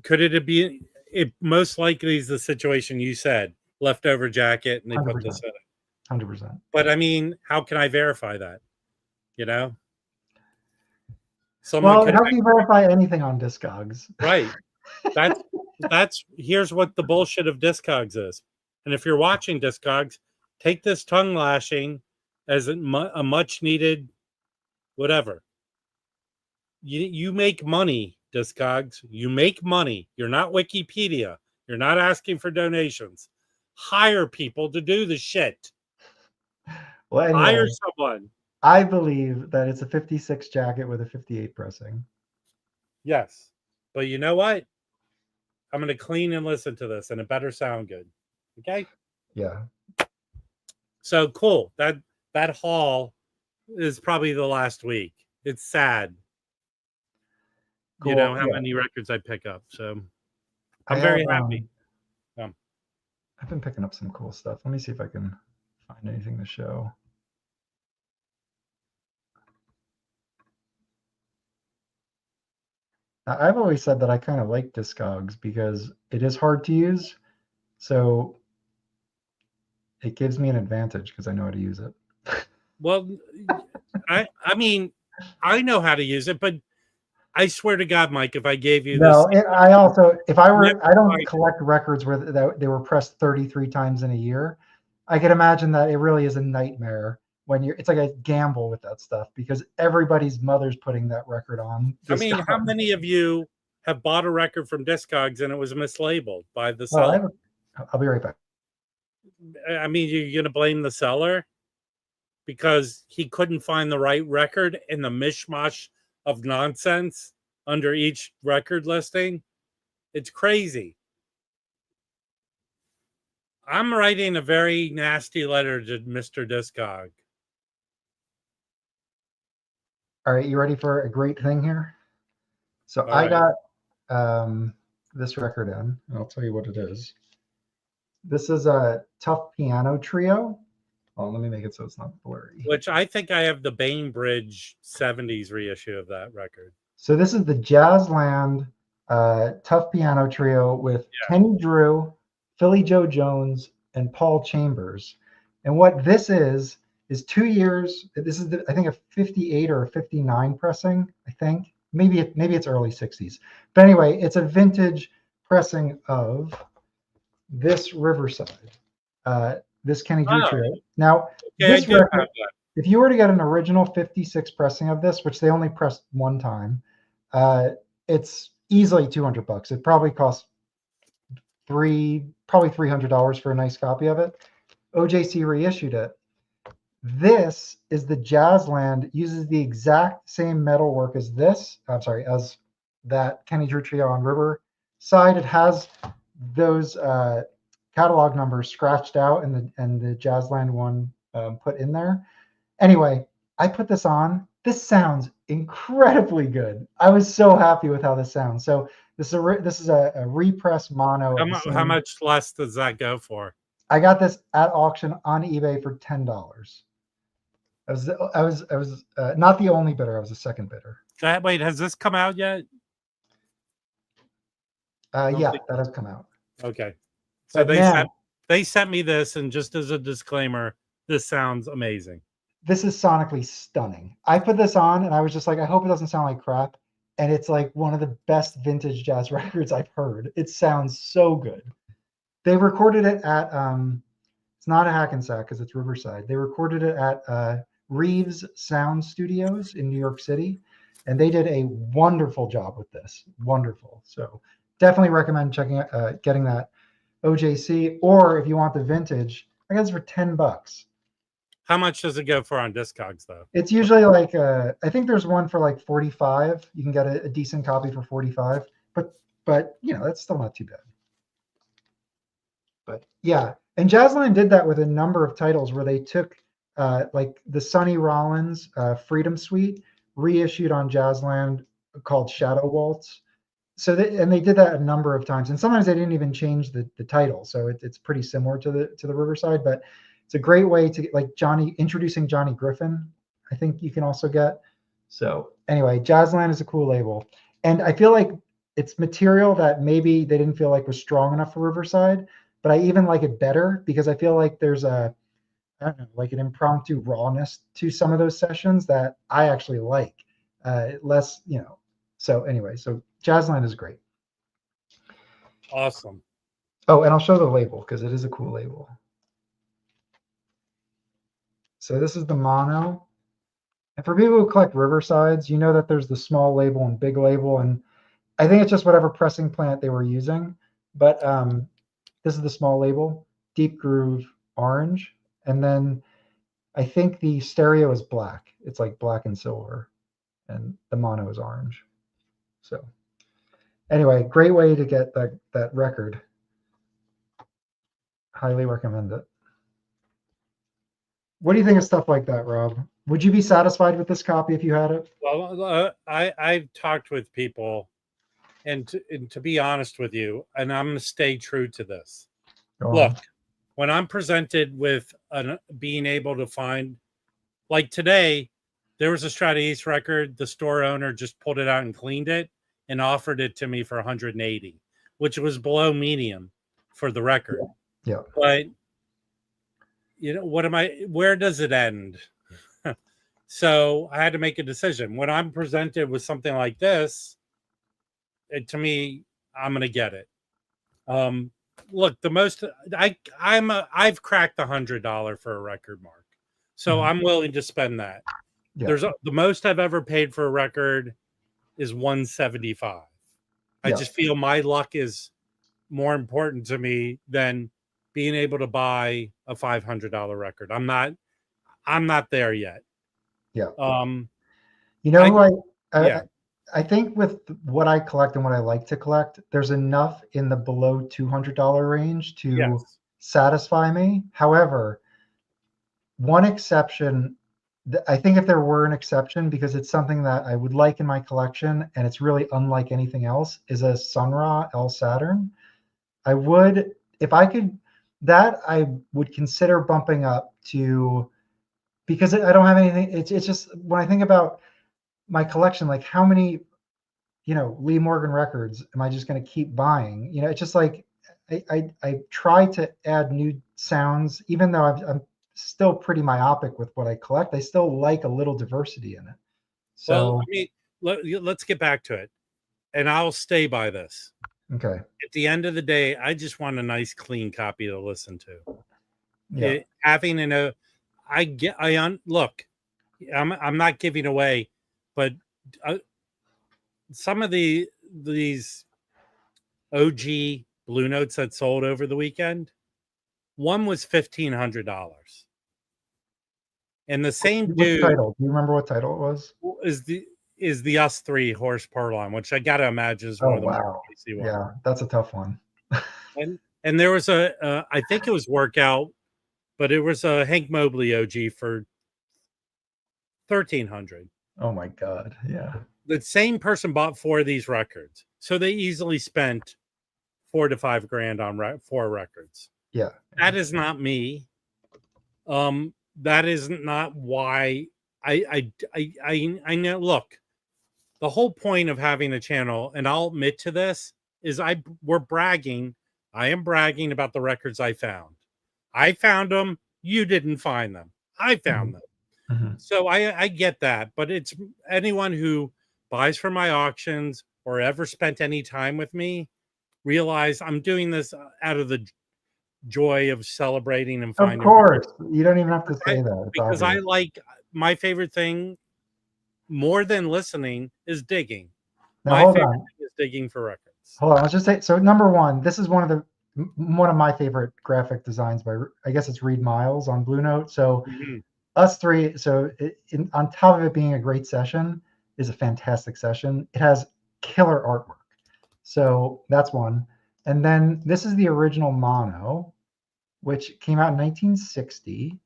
could it be? It most likely is the situation you said, leftover jacket, and they 100%. put this in it. 100%. But I mean, how can I verify that? How do you verify anything on Discogs? Right. That's here's what the bullshit of Discogs is. And if you're watching Discogs, take this tongue lashing as a much needed whatever. You make money, Discogs. You make money. You're not Wikipedia. You're not asking for donations. Hire people to do the shit. Well, anyway, hire someone. I believe that it's a 56 jacket with a 58 pressing. Yes. But you know what? I'm going to clean and listen to this, and it better sound good. Okay. Yeah. So cool. That haul is probably the last week. It's sad. Cool. You know how Yeah. many records I pick up. So I I'm very have, happy. I've been picking up some cool stuff. Let me see if I can find anything to show. I've always said that I kind of like Discogs because it is hard to use. So it gives me an advantage because I know how to use it. Well, I mean, I know how to use it, but I swear to God, Mike, if I gave you this, No, I also, if I were, I don't Never- collect records where they were pressed 33 times in a year. I can imagine that it really is a nightmare when it's like a gamble with that stuff because everybody's mother's putting that record on. I mean, how Discogs. many of you have bought a record from Discogs and it was mislabeled by the Oh, seller? I'll be right back. I mean, you're going to blame the seller because he couldn't find the right record in the mishmash of nonsense under each record listing? It's crazy. I'm writing a very nasty letter to Mr. Discog. All right, you ready for a great thing here? So All I right. got this record in, and I'll tell you what it is. This is a Tough Piano Trio. Oh, let me make it so it's not blurry. Which I think I have the Bainbridge 70s reissue of that record. So this is the Jazzland Tough Piano Trio with Kenny Drew, Philly Joe Jones, and Paul Chambers. And what this is 2 years. This is I think a 58 or a 59 pressing. I think maybe it's early 60s. But anyway, it's a vintage pressing of this Riverside, this Kenny Drew Trio. Now this record, if you were to get an original 56 pressing of this, which they only pressed one time, it's easily $200. It probably costs probably $300 for a nice copy of it. OJC reissued it. This is the Jazzland, uses the exact same metalwork as this. I'm sorry, as that Kenny Drew Trio on Riverside. It has those catalog numbers scratched out and the Jazzland one put in there. Anyway, I put this on. This sounds incredibly good. I was so happy with how this sounds. So this is a repress mono. How much less does that go for? I got this at auction on eBay for $10. I was not the only bidder. I was the second bidder. Wait, has this come out yet? Yeah, that has come out. Okay. So they sent me this, and just as a disclaimer, this sounds amazing. This is sonically stunning. I put this on, and I was just like, I hope it doesn't sound like crap. And it's like one of the best vintage jazz records I've heard. It sounds so good. They recorded it at it's not a Hackensack because it's Riverside. They recorded it at Reeves Sound Studios in New York City, and they did a wonderful job with this. Wonderful. So definitely recommend getting that OJC, or if you want the vintage, I guess for $10. How much does it go for on Discogs though? It's usually like I think there's one for like 45. You can get a decent copy for 45, but you know that's still not too bad. But yeah, and Jazzland did that with a number of titles where they took like the Sonny Rollins Freedom Suite reissued on Jazzland called Shadow Waltz. So they did that a number of times, and sometimes they didn't even change the title, so it's pretty similar to the Riverside. But it's a great way to get, like introducing Johnny Griffin. I think you can also get. So anyway, Jazzland is a cool label, and I feel like it's material that maybe they didn't feel like was strong enough for Riverside, but I even like it better because I feel like there's I don't know, like an impromptu rawness to some of those sessions that I actually like. Less, you know. So anyway, so Jazzland is great. Awesome. Oh, and I'll show the label because it is a cool label. So this is the mono. And for people who collect Riversides, you know that there's the small label and big label. And I think it's just whatever pressing plant they were using. But this is the small label, Deep Groove orange. And then I think the stereo is black. It's like black and silver. And the mono is orange. So Anyway, great way to get that record. Highly recommend it. What do you think of stuff like that, Rob? Would you be satisfied with this copy if you had it? Well, I've talked with people, and to be honest with you, and I'm going to stay true to this. Look, when I'm presented with being able to find, like today, there was a Strata East record. The store owner just pulled it out and cleaned it and offered it to me for 180, which was below medium for the record. Yeah. But where does it end? So I had to make a decision. When I'm presented with something like this, to me, I'm going to get it. Look, the most I've cracked the $100 for a record mark, so I'm willing to spend that. Yeah. The most I've ever paid for a record is $175. I just feel my luck is more important to me than being able to buy a $500 record. I'm not there yet. Yeah. Who I think with what I collect and what I like to collect, there's enough in the below $200 range to satisfy me. However, one exception, I think if there were an exception, because it's something that I would like in my collection and it's really unlike anything else, is a Sun Ra L Saturn. I would, if I could, I would consider bumping up to, because I don't have anything. It's just when I think about my collection, like how many, Lee Morgan records am I just going to keep buying? It's just like I try to add new sounds, even though I'm still pretty myopic with what I collect. I still like a little diversity in it. So, let's get back to it, and I'll stay by this. Okay. At the end of the day, I just want a nice, clean copy to listen to. Yeah. Look, I'm not giving away, but some of these OG Blue Notes that sold over the weekend, one was $1,500, and the same dude. Title? Do you remember what title it was? Is the Us 3 Horse Purloin, which I gotta imagine is one of the more pricey ones. Yeah, that's a tough one. and there was I think it was Workout, but it was a Hank Mobley OG for $1,300. Oh my God! Yeah. The same person bought 4 of these records, so they easily spent $4,000 to $5,000 on 4 records. Yeah, that is not me. That is not why I know. Look, the whole point of having a channel, and I'll admit to this, is we're bragging. I am bragging about the records I found. I found them. You didn't find them. I found them. Mm-hmm. So I get that, but it's anyone who buys from my auctions or ever spent any time with me realize I'm doing this out of the joy of celebrating and finding. Of course, you don't even have to say that. Because I like, my favorite thing more than listening is digging. Now, my favorite thing is digging for records. Hold on, let's just say, so number one, this is one of my favorite graphic designs by, I guess it's Reed Miles on Blue Note. So Us 3, so on top of it being a great session, is a fantastic session. It has killer artwork. So that's one. And then this is the original mono, which came out in 1960.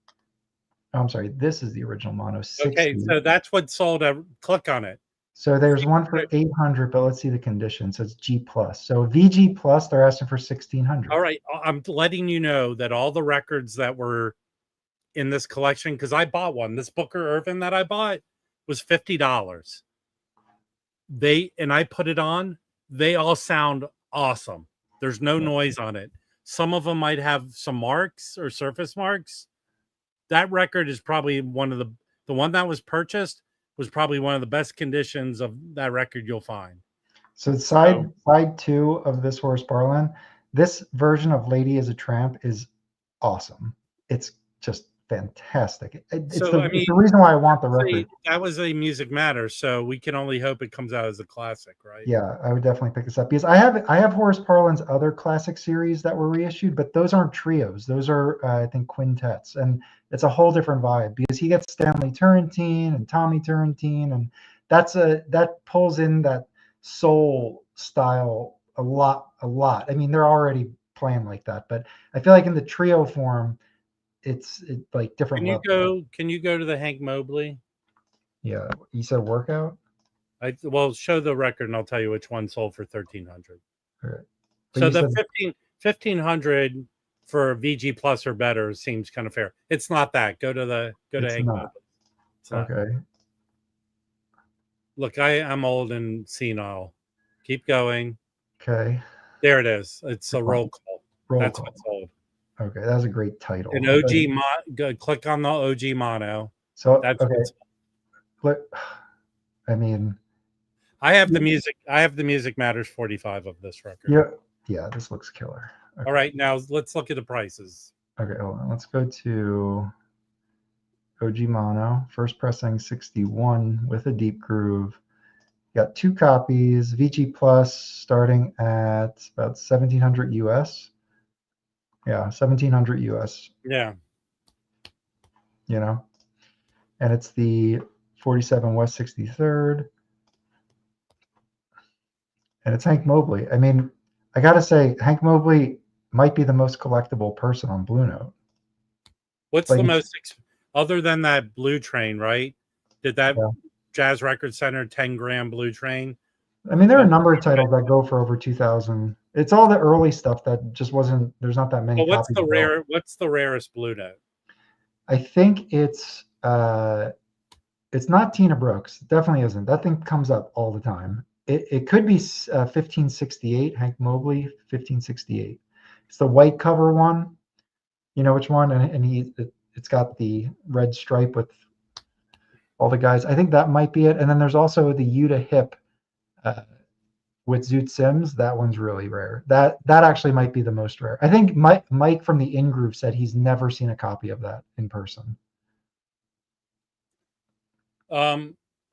Oh, I'm sorry, this is the original mono. 60. Okay, so that's what sold. Click on it. So there's one for 800, but let's see the condition. So it's G+. So VG+, they're asking for 1,600. All right, I'm letting you know that all the records that were in this collection, because I bought one. This Booker Irvin that I bought was $50. And I put it on. They all sound awesome. There's no noise on it. Some of them might have some marks or surface marks. That record is probably one of the one that was purchased was probably one of the best conditions of that record you'll find. So side 2 of this Horace Parlan, this version of Lady is a Tramp is awesome. It's just fantastic. It's the reason why I want the record. That was a Music Matters, so we can only hope it comes out as a classic, right? Yeah, I would definitely pick this up because I have Horace Parlan's other classic series that were reissued, but those aren't trios. Those are I think quintets, and it's a whole different vibe because he gets Stanley Turrentine and Tommy Turrentine, and that pulls in that soul style a lot. I mean, they're already playing like that, but I feel like in the trio form, it's like different levels. Can you go to the Hank Mobley? Yeah, you said workout. Well, show the record and I'll tell you which one sold for 1,300. Right. So the 1,500 for VG plus or better seems kind of fair. It's not that. Go to Hank Mobley. It's not. Okay. Look, I'm old and senile. Keep going. Okay. There it is. It's a roll call. That's what's old. Okay, that was a great title. An OG click on the OG mono. So that's okay. But I mean, I have the music matters 45 of this record. Yeah, this looks killer. Okay. All right, now let's look at the prices. Okay, hold on. Let's go to OG mono, first pressing 61 with a deep groove. Got 2 copies, VG plus starting at about 1,700 US. Yeah, 1,700 US. Yeah. You know, and it's the 47 West 63rd. And it's Hank Mobley. I mean, I got to say, Hank Mobley might be the most collectible person on Blue Note. What's the most, other than that Blue Train, right? Did that Jazz Record Center 10-gram Blue Train? I mean, there are a number of titles that go for over 2,000. It's all the early stuff that just wasn't. There's not that many. Well, what's the rarest Blue Note? I think it's not Tina Brooks. It definitely isn't. That thing comes up all the time. It could be 1568, Hank Mobley, 1568. It's the white cover one. You know which one? And it's got the red stripe with all the guys. I think that might be it. And then there's also the Yuta Hip with Zoot Sims. That one's really rare. That actually might be the most rare. I think Mike from the In Groove said he's never seen a copy of that in person. I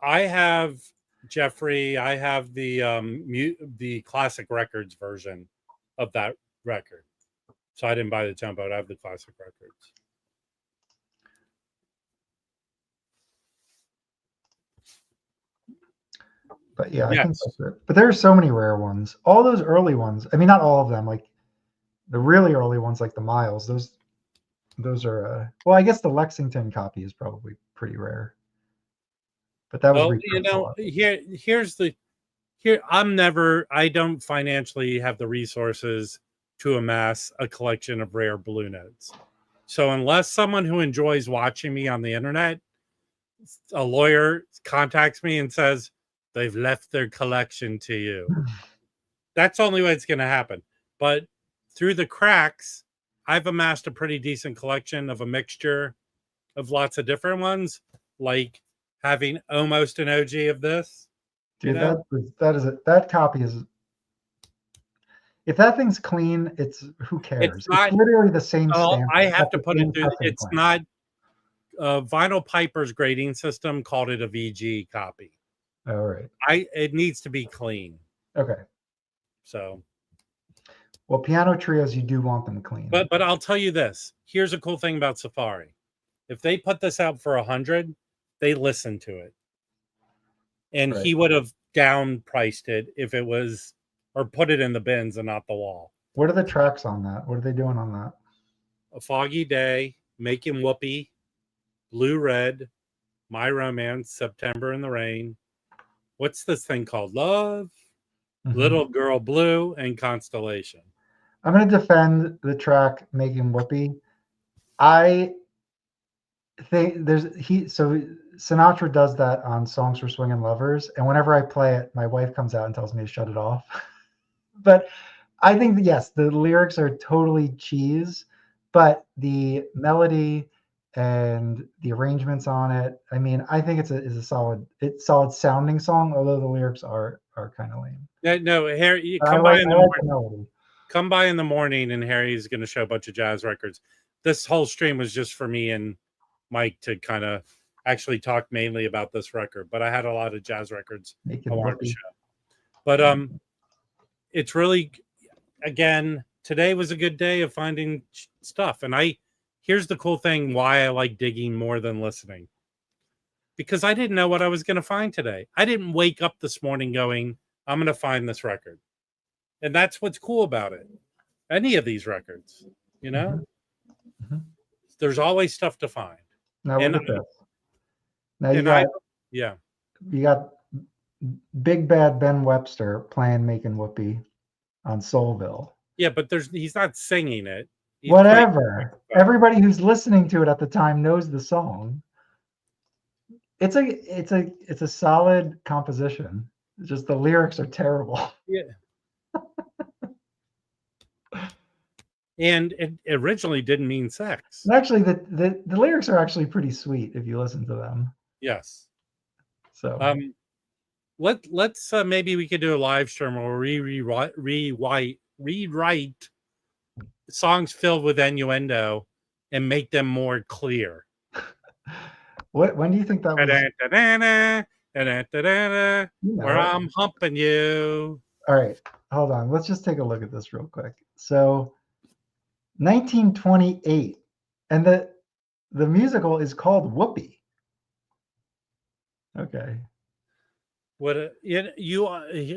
have Jeffrey. I have the classic records version of that record, so I didn't buy the tempo. I have the classic records. But yeah, I think that's it. But there's so many rare ones. All those early ones. I mean, not all of them. Like the really early ones, like the Miles. Those are. Well, I guess the Lexington copy is probably pretty rare. But that was I don't financially have the resources to amass a collection of rare Blue Notes. So unless someone who enjoys watching me on the internet, a lawyer contacts me and says they've left their collection to you, that's the only way it's going to happen. But through the cracks, I've amassed a pretty decent collection of a mixture of lots of different ones, like having almost an OG of this. Dude, that copy is. If that thing's clean, who cares? It's literally the same stamp. I have to put it through. It's not. Vinyl Piper's grading system called it a VG copy. All right. It needs to be clean. Okay. So. Well, piano trios, you do want them clean. But I'll tell you this. Here's a cool thing about Safari. If they put this out for 100, they listen to it. And he would have down priced it if it was, or put it in the bins and not the wall. What are the tracks on that? What are they doing on that? A Foggy Day, Making Whoopee, Blue Red, My Romance, September in the Rain. What's this thing called? Love, Little Girl Blue, and Constellation. I'm going to defend the track Making Whoopee. I think Sinatra does that on Songs for Swingin' Lovers, and whenever I play it, my wife comes out and tells me to shut it off. But I think that, yes, the lyrics are totally cheese, but the melody and the arrangements on it, I mean, I think it's a solid sounding song, although the lyrics are kind of lame. No, Harry, come by in the morning, and Harry's going to show a bunch of jazz records. This whole stream was just for me and Mike to kind of actually talk mainly about this record, but I had a lot of jazz records I wanted to show. But it's really, again, today was a good day of finding stuff. And here's the cool thing why I like digging more than listening. Because I didn't know what I was going to find today. I didn't wake up this morning going, I'm going to find this record. And that's what's cool about it. Any of these records, you know, there's always stuff to find. Now And look at this. Now yeah. You got Big Bad Ben Webster playing Making Whoopee on Soulville. Yeah, but he's not singing it. He's Whatever. Everybody who's listening to it at the time knows the song. It's a solid composition. It's just the lyrics are terrible. Yeah. And it originally didn't mean sex. And actually, the lyrics are actually pretty sweet if you listen to them. Yes. So let's maybe we could do a live stream where we rewrite songs filled with innuendo and make them more clear. When do you think that was? Where I'm humping you. All right, hold on. Let's just take a look at this real quick. So 1928, and the musical is called Whoopee. Okay.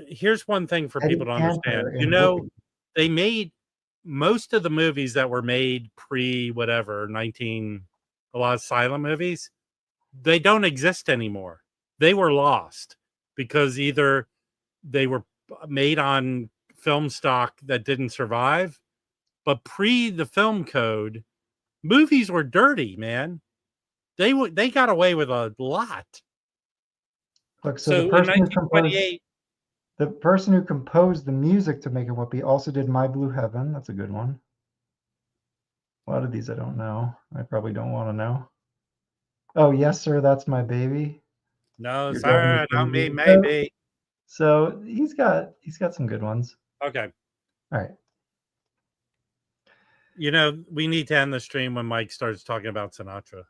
Here's one thing for people to understand. You know, Whoopee. They made most of the movies that were made a lot of silent movies, they don't exist anymore. They were lost because either they were made on film stock that didn't survive, but pre the film code, movies were dirty, man. They got away with a lot. Look, so the person who composed the music to Make It Whoopee also did My Blue Heaven. That's a good one. A lot of these I don't know. I probably don't want to know. Oh, Yes, Sir, That's My Baby. No, sir, don't mean maybe. So he's got some good ones. Okay. All right. You know, we need to end the stream when Mike starts talking about Sinatra.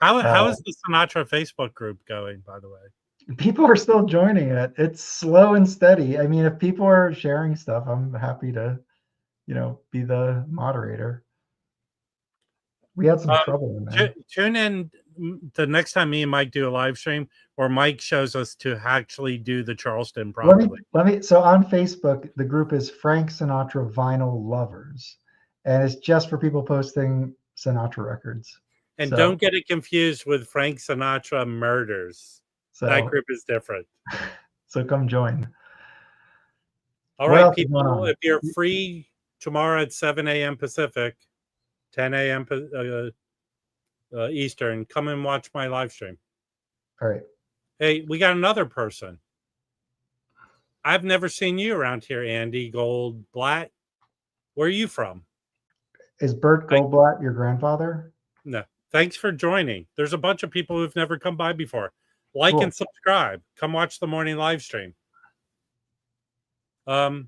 How is the Sinatra Facebook group going, by the way? People are still joining it. It's slow and steady. I mean, if people are sharing stuff, I'm happy to, be the moderator. We had some trouble in there. Tune in the next time me and Mike do a live stream, or Mike shows us to actually do the Charleston properly. So on Facebook, the group is Frank Sinatra Vinyl Lovers, and it's just for people posting Sinatra records. And don't get it confused with Frank Sinatra Murders. That group is different. So come join. All right, people, if you're free tomorrow at 7 a.m. Pacific, 10 a.m. Eastern, come and watch my live stream. All right. Hey, we got another person. I've never seen you around here, Andy Goldblatt. Where are you from? Is Bert Goldblatt your grandfather? No. Thanks for joining. There's a bunch of people who've never come by before. Like and subscribe. Come watch the morning live stream. Well,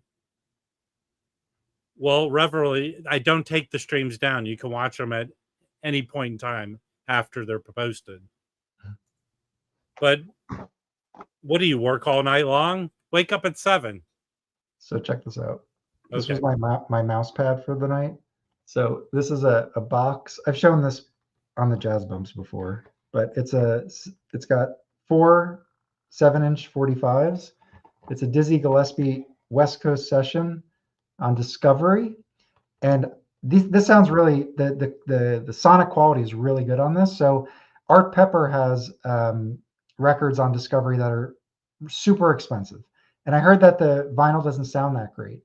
Reveille, I don't take the streams down. You can watch them at any point in time after they're posted. But what do you work all night long? Wake up at 7. So check this out. This was my mouse pad for the night. So this is a box. I've shown this on the Jazz Bumps before, but it's got 4 7-inch 45s. It's a Dizzy Gillespie West Coast session on Discovery, and this sounds really the sonic quality is really good on this. So Art Pepper has records on Discovery that are super expensive, and I heard that the vinyl doesn't sound that great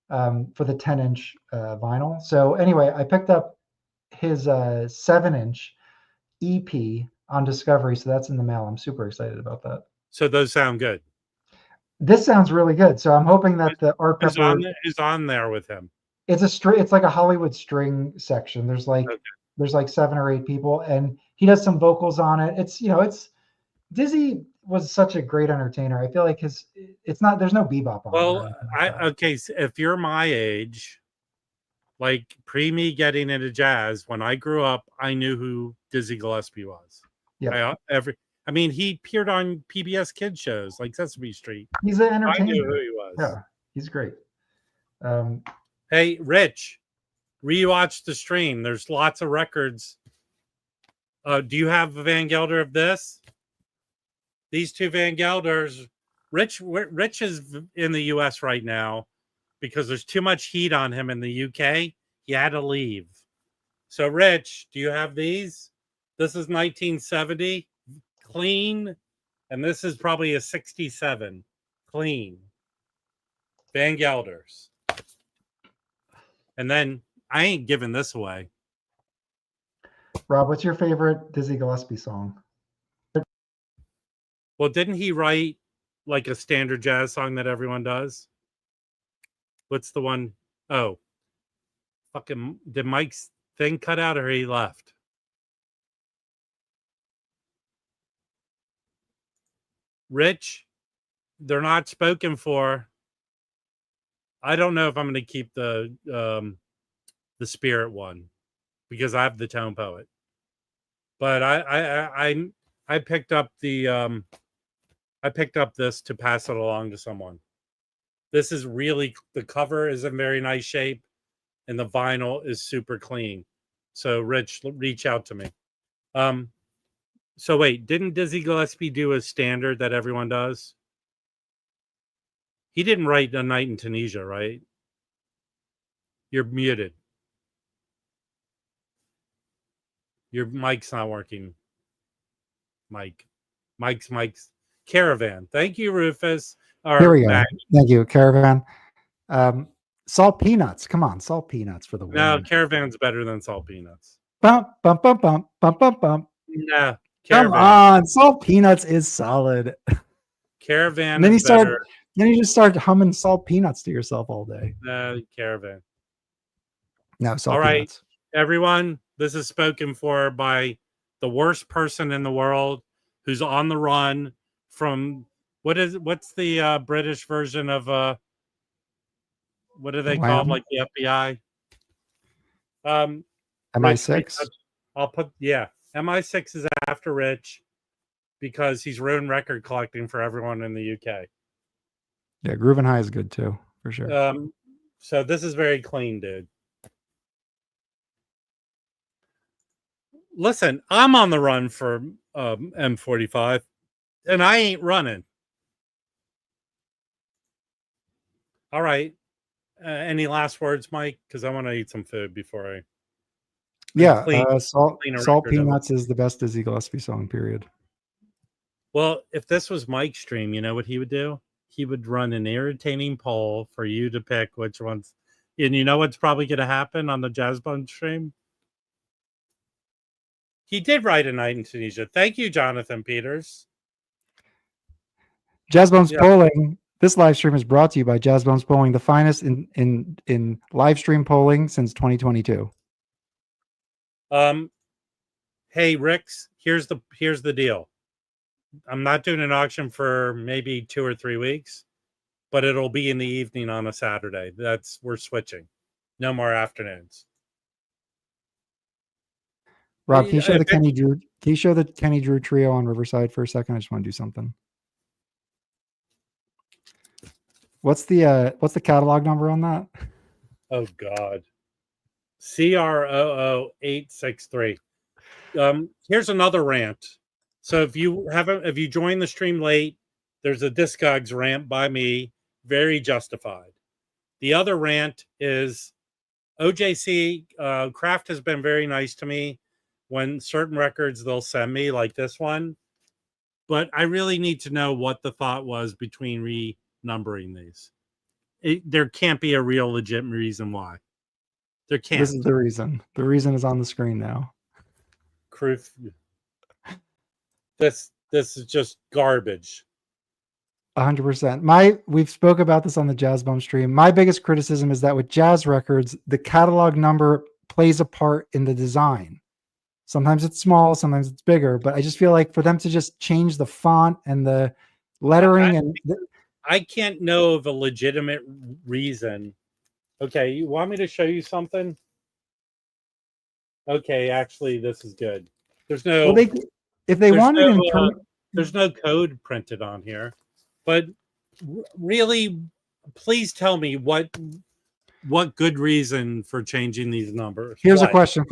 for the 10-inch vinyl. So anyway, I picked up his 7-inch EP on Discovery, so that's in the mail. I'm super excited about that. So those sound good. This sounds really good. So I'm hoping that the Art Pepper is on there with him. It's like a Hollywood string section. There's like 7 or 8 people, and he does some vocals on it. It's Dizzy was such a great entertainer. I feel like there's no bebop on it. Well, so if you're my age, like pre me getting into jazz, when I grew up, I knew who Dizzy Gillespie was. Yeah. He appeared on PBS kids shows like Sesame Street. He's an entertainer. I knew who he was. Yeah, he's great. Hey, Rich, rewatch the stream. There's lots of records. Do you have a Van Gelder of this? These 2 Van Gelders Rich is in the U.S. right now because there's too much heat on him in the U.K. He had to leave. So, Rich, do you have these? This is 1970, clean, and this is probably a 67, clean. Van Gelders. And then I ain't giving this away. Rob, what's your favorite Dizzy Gillespie song? Well, didn't he write like a standard jazz song that everyone does? What's the one? Oh, fucking, did Mike's thing cut out or he left? Rich, they're not spoken for. I don't know if I'm going to keep the spirit one because I have the tone poet. But I picked up the I picked up this to pass it along to someone. This is really, the cover is in very nice shape and the vinyl is super clean. So Rich, reach out to me. So wait, didn't Dizzy Gillespie do a standard that everyone does? He didn't write A Night in Tunisia, right? You're muted. Your mic's not working. Mike's Caravan. Thank you, Rufus. Here we go. Thank you, Caravan. Salt Peanuts. Come on, Salt Peanuts for the win. No, Caravan's better than Salt Peanuts. Bump, bump, bump, bump, bump, bump, bump. Nah, Caravan. Come on, Salt Peanuts is solid. Caravan. And then you just start humming Salt Peanuts to yourself all day. Caravan. No, Salt all right, Peanuts. Everyone, this is spoken for by the worst person in the world who's on the run from what's the British version of what do they call like the FBI? MI6. I'll put MI6 is after Rich because he's ruined record collecting for everyone in the UK. Yeah, Groove and High is good too, for sure. So this is very clean, dude. Listen, I'm on the run for M45, and I ain't running. All right. Any last words, Mike? Because I want to eat some food before I. Salt Peanuts is the best Dizzy Gillespie song, period. Well, if this was Mike's stream, you know what he would do? He would run an irritating poll for you to pick which ones. And you know what's probably going to happen on the Jazzbone stream? He did write A Night in Tunisia. Thank you, Jonathan Peters. Jazzbones Polling. This live stream is brought to you by Jazzbones Polling, the finest in live stream polling since 2022. Hey, Rix, here's the deal. I'm not doing an auction for maybe 2 or 3 weeks, but it'll be in the evening on a Saturday. We're switching. No more afternoons. Rob, can you show the Kenny Drew? Can you show the Kenny Drew trio on Riverside for a second? I just want to do something. What's the catalog number on that? Oh God, CROO863. Here's another rant. So if you joined the stream late, there's a Discogs rant by me, very justified. The other rant is OJC. Kraft has been very nice to me. When certain records they'll send me, like this one, but I really need to know what the thought was between renumbering these. There can't be a real legitimate reason why. There can't. This is the reason. The reason is on the screen now. This is just garbage. 100%. We've spoke about this on the Jazz Bum stream. My biggest criticism is that with jazz records, the catalog number plays a part in the design. Sometimes it's small, sometimes it's bigger, but I just feel like for them to just change the font and the lettering I can't know of a legitimate reason. Okay, you want me to show you something? Okay, actually, this is good. There's no. Well, there's no code printed on here, but really, please tell me what good reason for changing these numbers. Here's a question,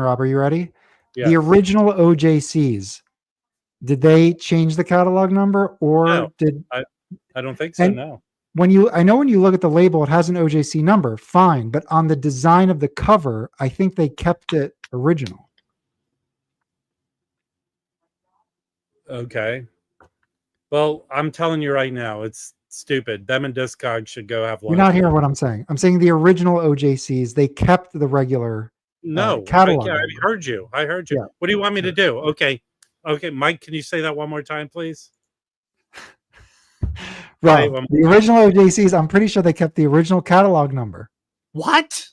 Rob. Are you ready? Yeah. The original OJCs, Did they change the catalog number, or No, did? I don't think so. And No. I know when you look at the label, it has an OJC number, fine, but on the design of the cover, I think they kept it original. Okay. Well, I'm telling you right now, it's stupid. Them and Discogs should go have lunch. You're not hearing what I'm saying. I'm saying the original OJCs, they kept the regular No, catalog. I heard you. I heard you. Yeah. What do you want me to do? Okay. Okay, Mike, can you say that one more time, please? Right. The original OJCs, I'm pretty sure they kept the original catalog number. What?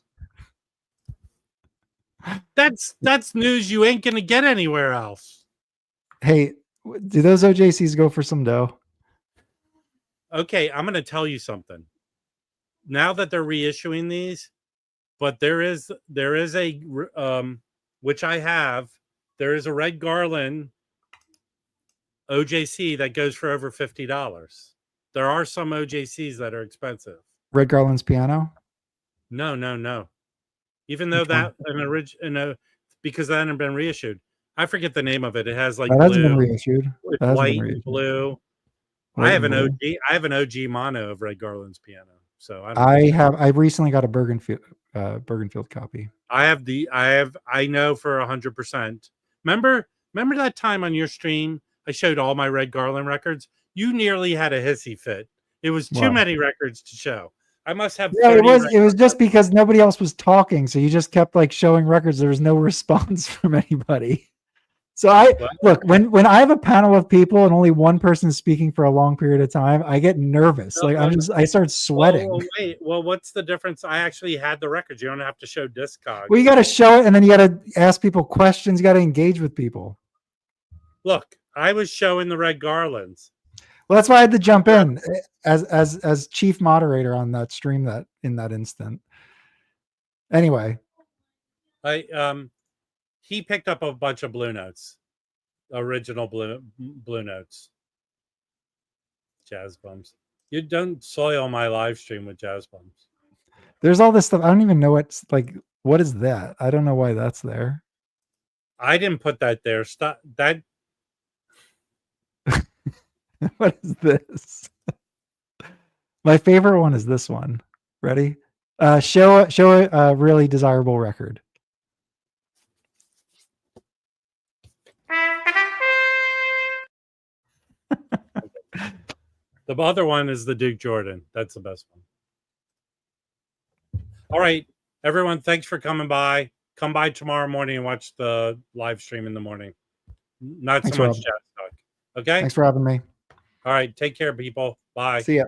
That's news you ain't gonna get anywhere else. Hey, do those OJCs go for some dough? Okay, I'm gonna tell you something. Now that they're reissuing these, but there is a which I have. There is a Red Garland OJC that goes for over $50. There are some OJCs that are expensive. Red Garland's piano? No. Even though that because that hadn't been reissued. I forget the name of it. It has like that hasn't blue, been reissued. with white and blue. White I have and an blue. OG. I have an OG mono of Red Garland's piano. So I recently got a Bergenfield copy. I know for 100%. Remember that time on your stream I showed all my Red Garland records? You nearly had a hissy fit. It was too many records to show. I must have. Yeah, it was just because nobody else was talking, so you just kept like showing records. There was no response from anybody. So look, when I have a panel of people and only one person is speaking for a long period of time, I get nervous. I start sweating. Wait, what's the difference? I actually had the records. You don't have to show Discogs. Well, you got to show it, and then you got to ask people questions. You got to engage with people. Look, I was showing the Red Garlands. Well, that's why I had to jump in as chief moderator on that stream in that instant. Anyway, he picked up a bunch of Blue Notes, original Blue Notes, jazz bums. You don't soil my live stream with jazz bums. There's all this stuff. I don't even know what's like. What is that? I don't know why that's there. I didn't put that there. Stop that. What is this? My favorite one is this one. Ready? Show a really desirable record. The other one is the Duke Jordan. That's the best one. All right, everyone. Thanks for coming by. Come by tomorrow morning and watch the live stream in the morning. Not so much jazz talk. Okay. Thanks for having me. All right. Take care, people. Bye. See ya.